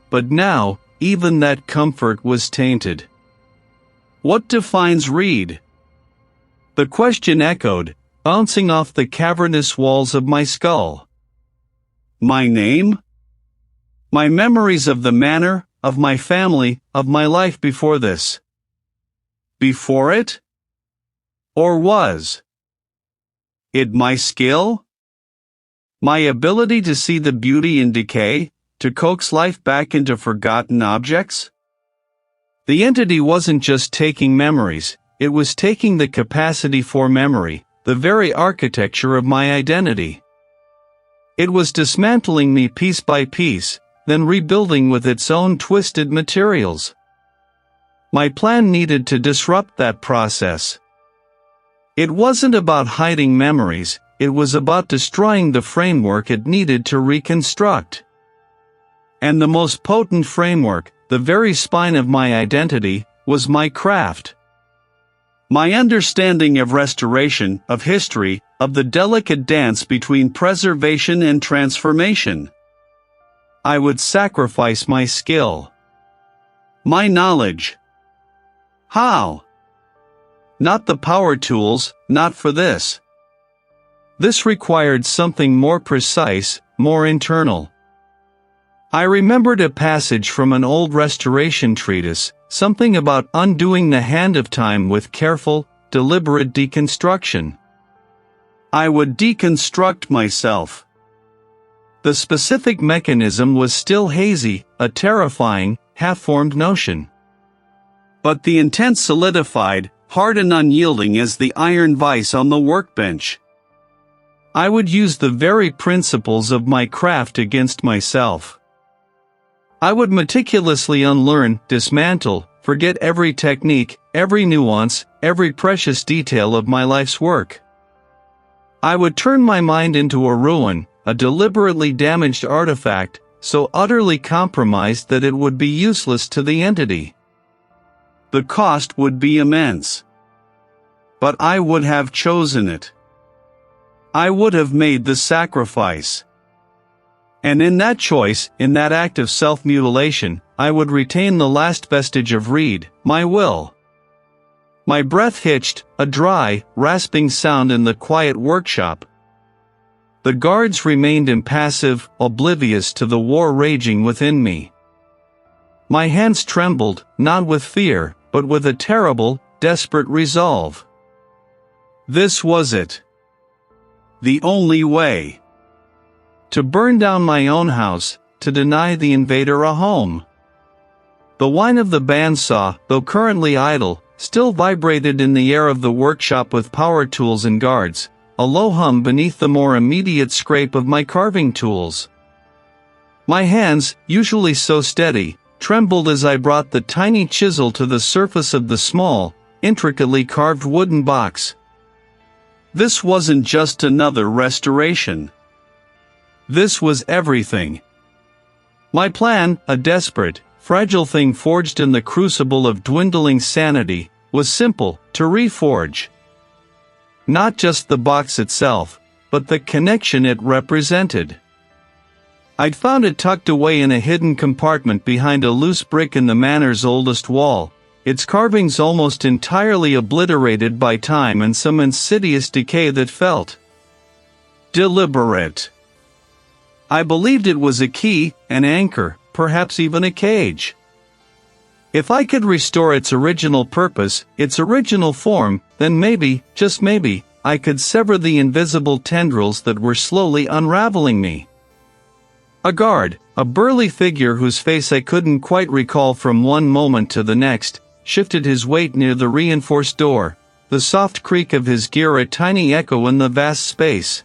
But now, even that comfort was tainted. What defines Reed? The question echoed, bouncing off the cavernous walls of my skull. My name? My memories of the manor, of my family, of my life before this. Before it? Or was it my skill? My ability to see the beauty in decay, to coax life back into forgotten objects? The entity wasn't just taking memories, it was taking the capacity for memory, the very architecture of my identity. It was dismantling me piece by piece, then rebuilding with its own twisted materials. My plan needed to disrupt that process. It wasn't about hiding memories, it was about destroying the framework it needed to reconstruct. And the most potent framework, the very spine of my identity, was my craft. My understanding of restoration, of history, of the delicate dance between preservation and transformation. I would sacrifice my skill. My knowledge. How? Not the power tools, not for this. This required something more precise, more internal. I remembered a passage from an old restoration treatise, something about undoing the hand of time with careful, deliberate deconstruction. I would deconstruct myself. The specific mechanism was still hazy, a terrifying, half-formed notion. But the intent solidified, hard and unyielding as the iron vise on the workbench. I would use the very principles of my craft against myself. I would meticulously unlearn, dismantle, forget every technique, every nuance, every precious detail of my life's work. I would turn my mind into a ruin, a deliberately damaged artifact, so utterly compromised that it would be useless to the entity. The cost would be immense. But I would have chosen it. I would have made the sacrifice. And in that choice, in that act of self-mutilation, I would retain the last vestige of Reed, my will. My breath hitched, a dry, rasping sound in the quiet workshop. The guards remained impassive, oblivious to the war raging within me. My hands trembled, not with fear, but with a terrible, desperate resolve. This was it. The only way. To burn down my own house, to deny the invader a home. The whine of the bandsaw, though currently idle, still vibrated in the air of the workshop with power tools and guards, a low hum beneath the more immediate scrape of my carving tools. My hands, usually so steady, trembled as I brought the tiny chisel to the surface of the small, intricately carved wooden box. This wasn't just another restoration. This was everything. My plan, a desperate, fragile thing forged in the crucible of dwindling sanity, was simple, to reforge. Not just the box itself, but the connection it represented. I'd found it tucked away in a hidden compartment behind a loose brick in the manor's oldest wall, its carvings almost entirely obliterated by time and some insidious decay that felt deliberate. I believed it was a key, an anchor, perhaps even a cage. If I could restore its original purpose, its original form, then maybe, just maybe, I could sever the invisible tendrils that were slowly unraveling me. A guard, a burly figure whose face I couldn't quite recall from one moment to the next, shifted his weight near the reinforced door, the soft creak of his gear a tiny echo in the vast space.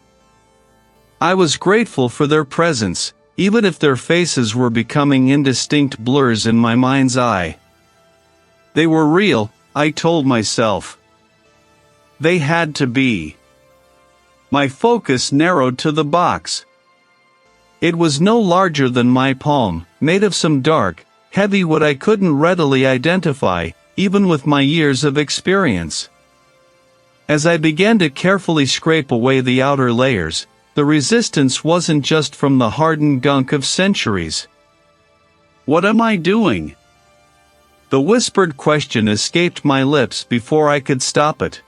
I was grateful for their presence, even if their faces were becoming indistinct blurs in my mind's eye. They were real, I told myself. They had to be. My focus narrowed to the box. It was no larger than my palm, made of some dark, heavy wood I couldn't readily identify, even with my years of experience. As I began to carefully scrape away the outer layers, the resistance wasn't just from the hardened gunk of centuries. "What am I doing?" The whispered question escaped my lips before I could stop it.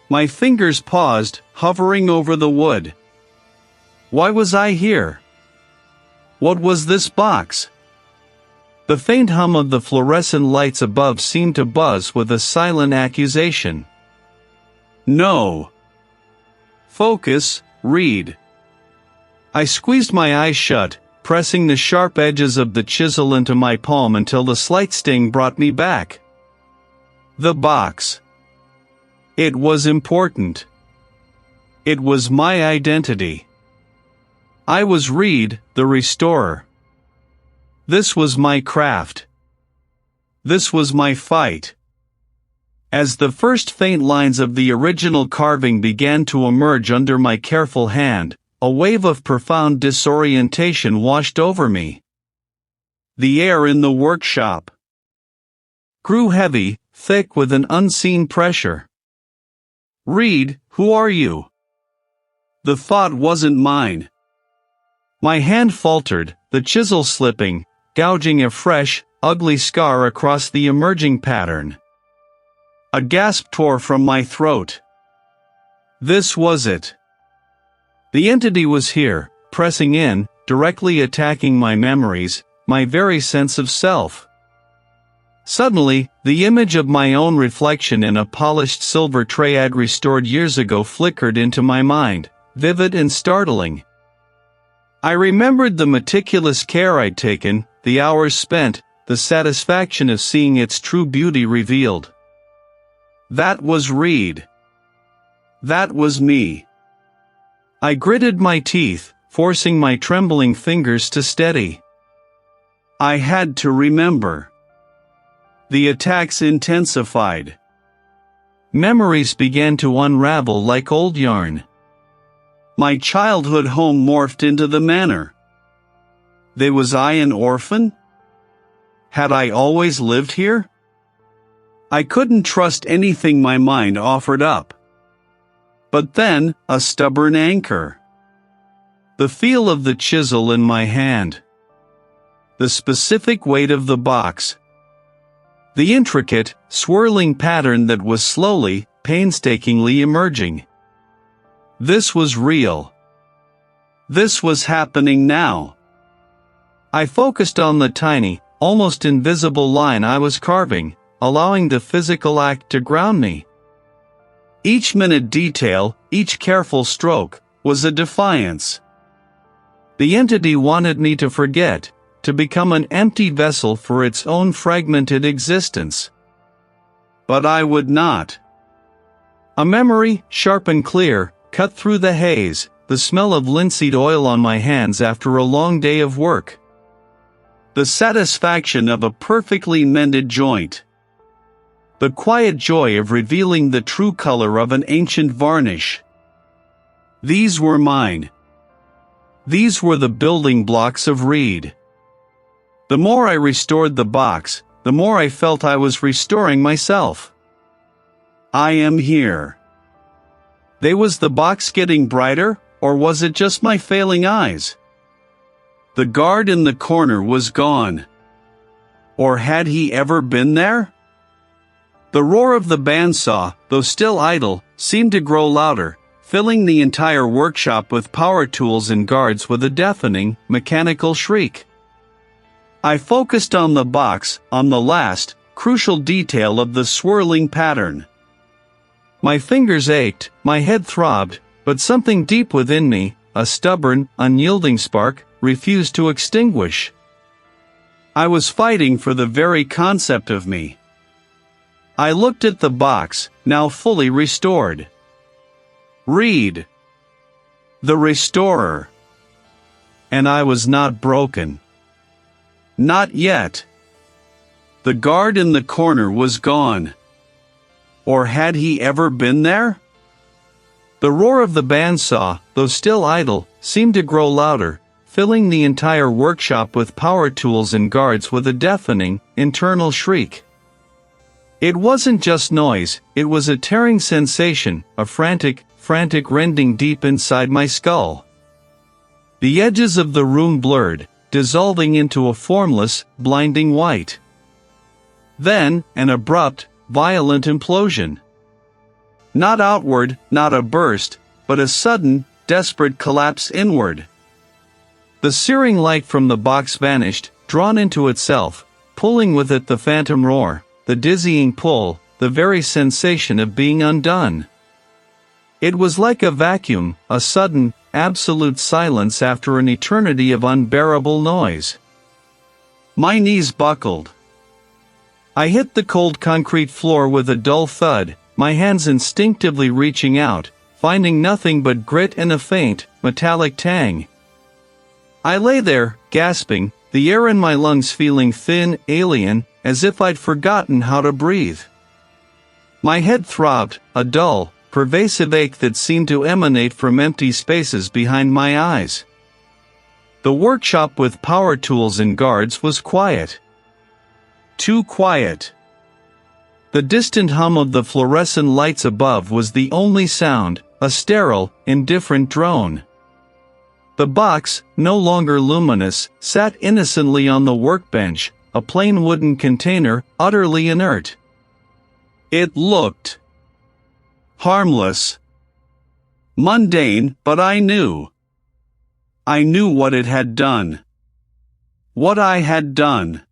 My fingers paused, hovering over the wood. Why was I here? What was this box? The faint hum of the fluorescent lights above seemed to buzz with a silent accusation. No. Focus, read. I squeezed my eyes shut, pressing the sharp edges of the chisel into my palm until the slight sting brought me back. The box. It was important. It was my identity. I was Reed, the restorer. This was my craft. This was my fight. As the first faint lines of the original carving began to emerge under my careful hand, a wave of profound disorientation washed over me. The air in the workshop grew heavy, thick with an unseen pressure. Reed, who are you? The thought wasn't mine. My hand faltered, the chisel slipping, gouging a fresh, ugly scar across the emerging pattern. A gasp tore from my throat. This was it. The entity was here, pressing in, directly attacking my memories, my very sense of self. Suddenly, the image of my own reflection in a polished silver tray I'd restored years ago flickered into my mind, vivid and startling. I remembered the meticulous care I'd taken, the hours spent, the satisfaction of seeing its true beauty revealed. That was Reed. That was me. I gritted my teeth, forcing my trembling fingers to steady. I had to remember. The attacks intensified. Memories began to unravel like old yarn. My childhood home morphed into the manor. Was I an orphan? Had I always lived here? I couldn't trust anything my mind offered up. But then, a stubborn anchor. The feel of the chisel in my hand. The specific weight of the box. The intricate, swirling pattern that was slowly, painstakingly emerging. This was real. This was happening now. I focused on the tiny, almost invisible line I was carving, allowing the physical act to ground me. Each minute detail, each careful stroke, was a defiance. The entity wanted me to forget, to become an empty vessel for its own fragmented existence. But I would not. A memory, sharp and clear, cut through the haze, the smell of linseed oil on my hands after a long day of work. The satisfaction of a perfectly mended joint. The quiet joy of revealing the true color of an ancient varnish. These were mine. These were the building blocks of Reed. The more I restored the box, the more I felt I was restoring myself. I am here. Was the box getting brighter, or was it just my failing eyes? The guard in the corner was gone. Or had he ever been there? The roar of the bandsaw, though still idle, seemed to grow louder, filling the entire workshop with power tools and guards with a deafening, mechanical shriek. I focused on the box, on the last, crucial detail of the swirling pattern. My fingers ached, my head throbbed, but something deep within me, a stubborn, unyielding spark, refused to extinguish. I was fighting for the very concept of me. I looked at the box, now fully restored. Reed. The restorer. And I was not broken. Not yet. The guard in the corner was gone. Or had he ever been there? The roar of the bandsaw, though still idle, seemed to grow louder, filling the entire workshop with power tools and guards with a deafening, internal shriek. It wasn't just noise, it was a tearing sensation, a frantic rending deep inside my skull. The edges of the room blurred, dissolving into a formless, blinding white. Then, an abrupt, violent implosion. Not outward, not a burst, but a sudden, desperate collapse inward. The searing light from the box vanished, drawn into itself, pulling with it the phantom roar, the dizzying pull, the very sensation of being undone. It was like a vacuum, a sudden, absolute silence after an eternity of unbearable noise. My knees buckled. I hit the cold concrete floor with a dull thud, my hands instinctively reaching out, finding nothing but grit and a faint, metallic tang. I lay there, gasping, the air in my lungs feeling thin, alien, as if I'd forgotten how to breathe. My head throbbed, a dull, pervasive ache that seemed to emanate from empty spaces behind my eyes. The workshop with power tools and guards was quiet. Too quiet. The distant hum of the fluorescent lights above was the only sound, a sterile, indifferent drone. The box, no longer luminous, sat innocently on the workbench, a plain wooden container, utterly inert. It looked harmless, mundane, but I knew. I knew what it had done. What I had done.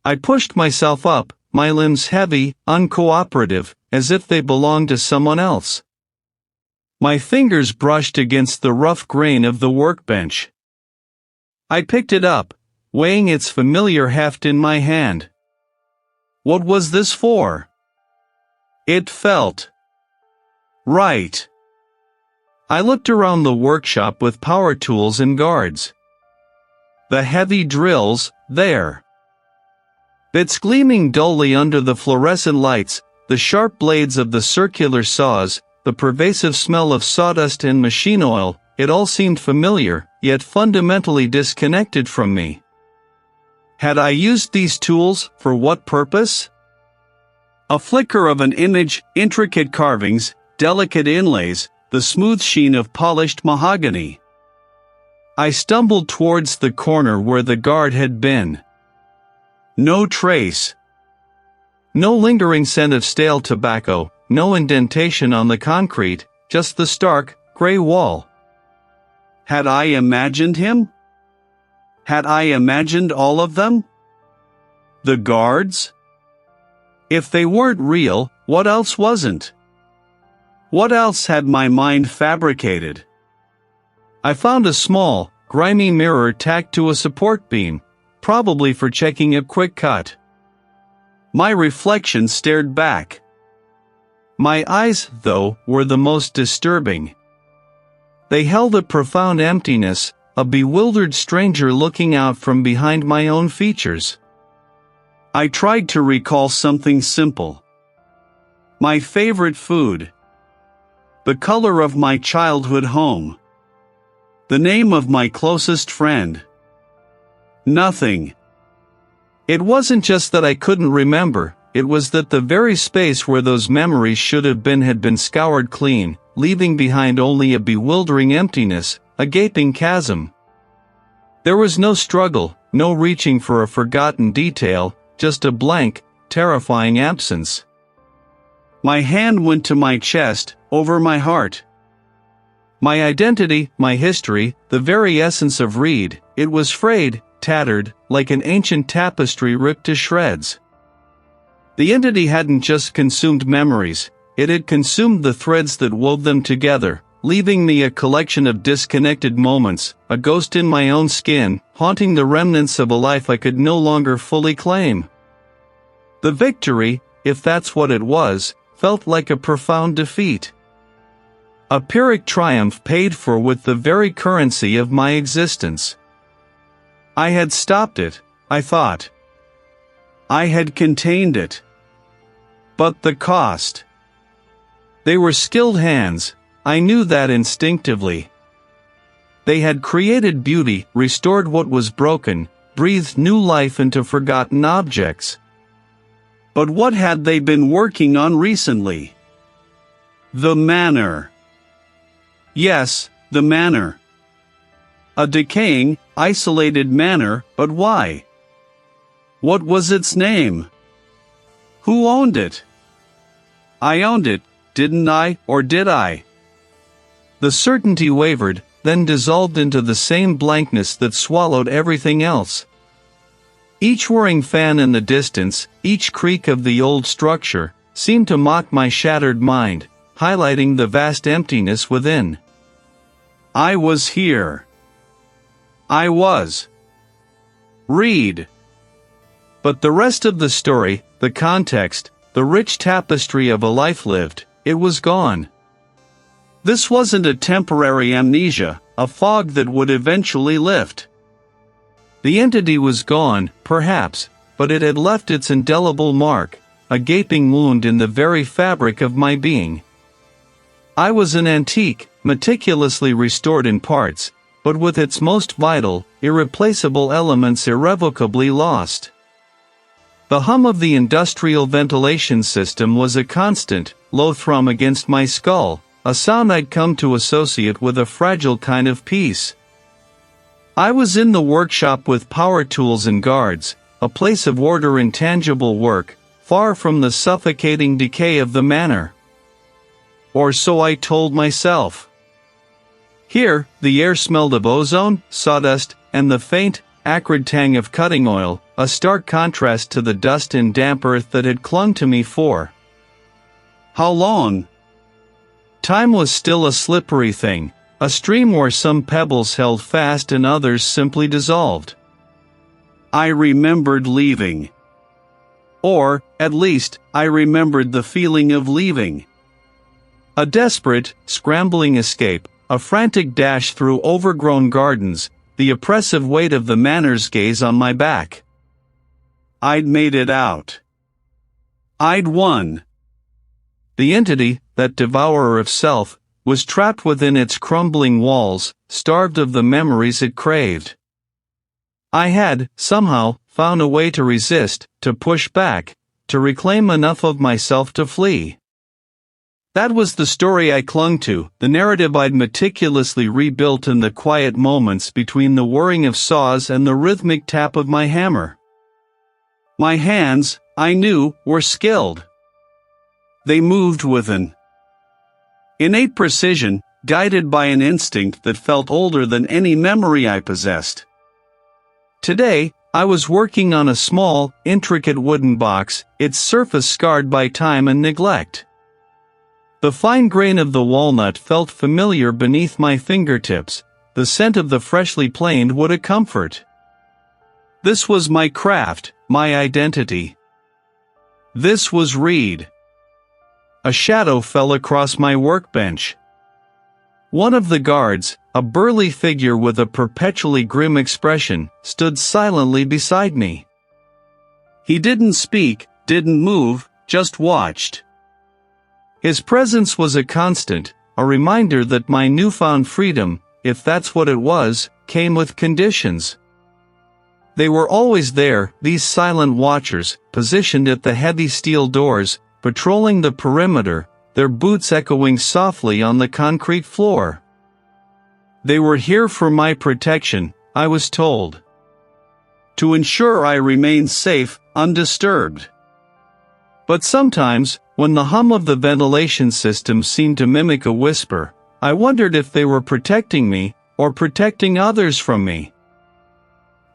I pushed myself up, my limbs heavy, uncooperative, as if they belonged to someone else. My fingers brushed against the rough grain of the workbench. I picked it up, weighing its familiar heft in my hand. What was this for? It felt right. I looked around the workshop with power tools and guards. The heavy drills, there. Bits gleaming dully under the fluorescent lights, the sharp blades of the circular saws, the pervasive smell of sawdust and machine oil, it all seemed familiar, yet fundamentally disconnected from me. Had I used these tools, for what purpose? A flicker of an image, intricate carvings, delicate inlays, the smooth sheen of polished mahogany. I stumbled towards the corner where the guard had been. No trace. No lingering scent of stale tobacco, no indentation on the concrete, just the stark, gray wall. Had I imagined him? Had I imagined all of them? The guards? If they weren't real, what else wasn't? What else had my mind fabricated? I found a small, grimy mirror tacked to a support beam, probably for checking a quick cut. My reflection stared back. My eyes, though, were the most disturbing. They held a profound emptiness, a bewildered stranger looking out from behind my own features. I tried to recall something simple. My favorite food. The color of my childhood home. The name of my closest friend. Nothing. It wasn't just that I couldn't remember, it was that the very space where those memories should have been had been scoured clean, leaving behind only a bewildering emptiness, a gaping chasm. There was no struggle, no reaching for a forgotten detail, just a blank, terrifying absence. My hand went to my chest, over my heart. My identity, my history, the very essence of Reed, it was frayed, tattered, like an ancient tapestry ripped to shreds. The entity hadn't just consumed memories, it had consumed the threads that wove them together, leaving me a collection of disconnected moments, a ghost in my own skin, haunting the remnants of a life I could no longer fully claim. The victory, if that's what it was, felt like a profound defeat. A Pyrrhic triumph paid for with the very currency of my existence. I had stopped it, I thought. I had contained it. But the cost. They were skilled hands, I knew that instinctively. They had created beauty, restored what was broken, breathed new life into forgotten objects. But what had they been working on recently? The manor. Yes, the manor. A decaying, isolated manor, but why? What was its name? Who owned it? I owned it, didn't I, or did I? The certainty wavered, then dissolved into the same blankness that swallowed everything else. Each whirring fan in the distance, each creak of the old structure, seemed to mock my shattered mind, highlighting the vast emptiness within. I was here. I was. Read. But the rest of the story, the context, the rich tapestry of a life lived, it was gone. This wasn't a temporary amnesia, a fog that would eventually lift. The entity was gone, perhaps, but it had left its indelible mark, a gaping wound in the very fabric of my being. I was an antique, meticulously restored in parts, but with its most vital, irreplaceable elements irrevocably lost. The hum of the industrial ventilation system was a constant, low thrum against my skull, a sound I'd come to associate with a fragile kind of peace. I was in the workshop with power tools and guards, a place of order and tangible work, far from the suffocating decay of the manor. Or so I told myself. Here, the air smelled of ozone, sawdust, and the faint, acrid tang of cutting oil, a stark contrast to the dust and damp earth that had clung to me for how long? Time was still a slippery thing, a stream where some pebbles held fast and others simply dissolved. I remembered leaving. Or, at least, I remembered the feeling of leaving. A desperate, scrambling escape, a frantic dash through overgrown gardens, the oppressive weight of the manor's gaze on my back. I'd made it out. I'd won. The entity, that devourer of self, was trapped within its crumbling walls, starved of the memories it craved. I had, somehow, found a way to resist, to push back, to reclaim enough of myself to flee. That was the story I clung to, the narrative I'd meticulously rebuilt in the quiet moments between the whirring of saws and the rhythmic tap of my hammer. My hands, I knew, were skilled. They moved with an innate precision, guided by an instinct that felt older than any memory I possessed. Today, I was working on a small, intricate wooden box, its surface scarred by time and neglect. The fine grain of the walnut felt familiar beneath my fingertips, the scent of the freshly planed wood a comfort. This was my craft, my identity. This was Reed. A shadow fell across my workbench. One of the guards, a burly figure with a perpetually grim expression, stood silently beside me. He didn't speak, didn't move, just watched. His presence was a constant, a reminder that my newfound freedom, if that's what it was, came with conditions. They were always there, these silent watchers, positioned at the heavy steel doors, patrolling the perimeter, their boots echoing softly on the concrete floor. They were here for my protection, I was told. To ensure I remained safe, undisturbed. But sometimes, when the hum of the ventilation system seemed to mimic a whisper, I wondered if they were protecting me, or protecting others from me.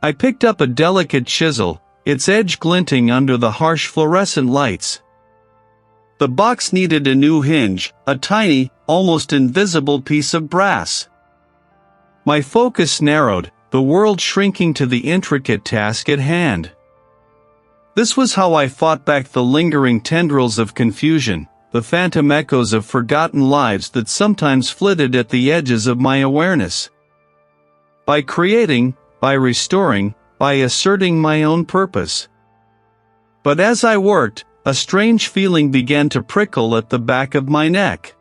I picked up a delicate chisel, its edge glinting under the harsh fluorescent lights. The box needed a new hinge, a tiny, almost invisible piece of brass. My focus narrowed, the world shrinking to the intricate task at hand. This was how I fought back the lingering tendrils of confusion, the phantom echoes of forgotten lives that sometimes flitted at the edges of my awareness. By creating, by restoring, by asserting my own purpose. But as I worked, a strange feeling began to prickle at the back of my neck.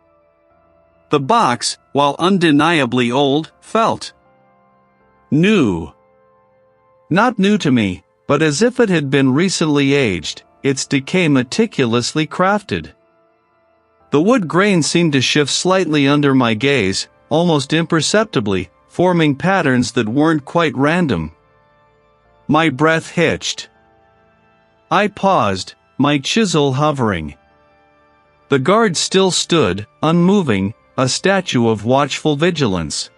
The box, while undeniably old, felt new. Not new to me, but as if it had been recently aged, its decay meticulously crafted. The wood grain seemed to shift slightly under my gaze, almost imperceptibly, forming patterns that weren't quite random. My breath hitched. I paused, my chisel hovering. The guard still stood, unmoving, a statue of watchful vigilance.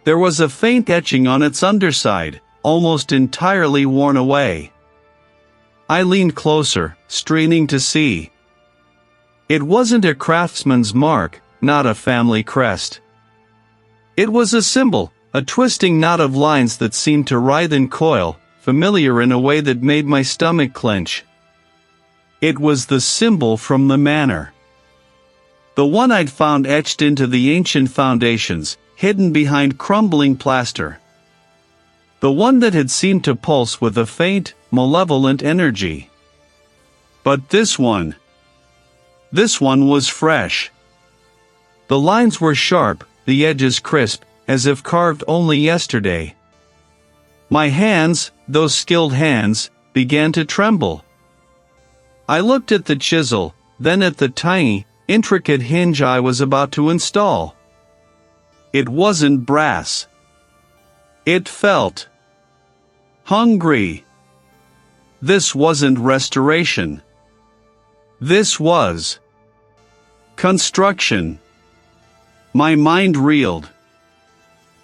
There was a faint etching on its underside, almost entirely worn away. I leaned closer, straining to see. It wasn't a craftsman's mark, not a family crest. It was a symbol, a twisting knot of lines that seemed to writhe and coil, familiar in a way that made my stomach clench. It was the symbol from the manor. The one I'd found etched into the ancient foundations, hidden behind crumbling plaster. The one that had seemed to pulse with a faint, malevolent energy. But this one was fresh. The lines were sharp, the edges crisp, as if carved only yesterday. My hands, those skilled hands, began to tremble. I looked at the chisel, then at the tiny, intricate hinge I was about to install. It wasn't brass. It felt hungry. This wasn't restoration. This was construction. My mind reeled.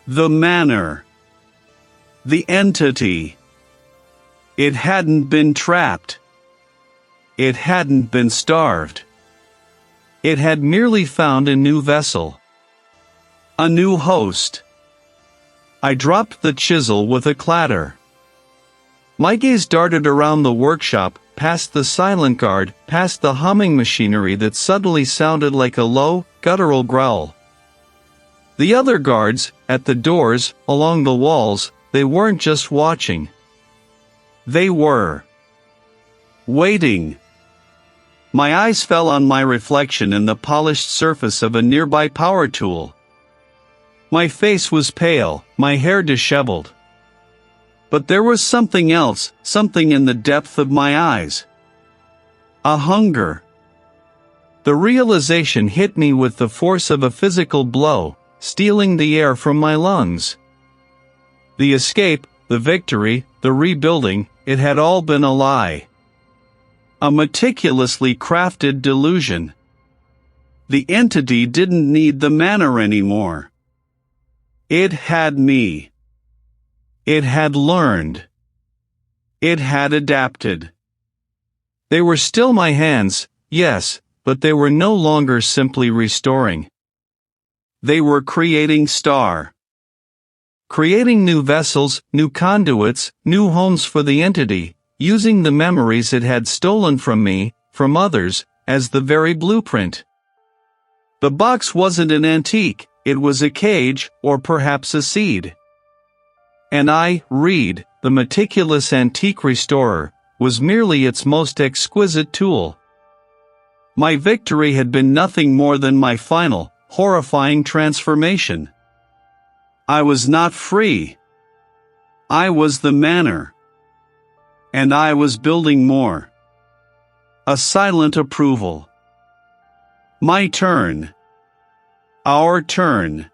The manor. The entity. It hadn't been trapped. It hadn't been starved. It had merely found a new vessel. A new host. I dropped the chisel with a clatter. My gaze darted around the workshop, past the silent guard, past the humming machinery that suddenly sounded like a low, guttural growl. The other guards, at the doors, along the walls, they weren't just watching. They were waiting. My eyes fell on my reflection in the polished surface of a nearby power tool. My face was pale, my hair disheveled. But there was something else, something in the depth of my eyes. A hunger. The realization hit me with the force of a physical blow, stealing the air from my lungs. The escape, the victory, the rebuilding, it had all been a lie. A meticulously crafted delusion. The entity didn't need the manor anymore. It had me. It had learned. It had adapted. They were still my hands, yes, but they were no longer simply restoring. They were creating creating new vessels, new conduits, new homes for the entity, using the memories it had stolen from me, from others, as the very blueprint. The box wasn't an antique, it was a cage, or perhaps a seed. And I, Reed, the meticulous antique restorer, was merely its most exquisite tool. My victory had been nothing more than my final, horrifying transformation. I was not free. I was the manor. And I was building more. A silent approval. My turn. Our turn.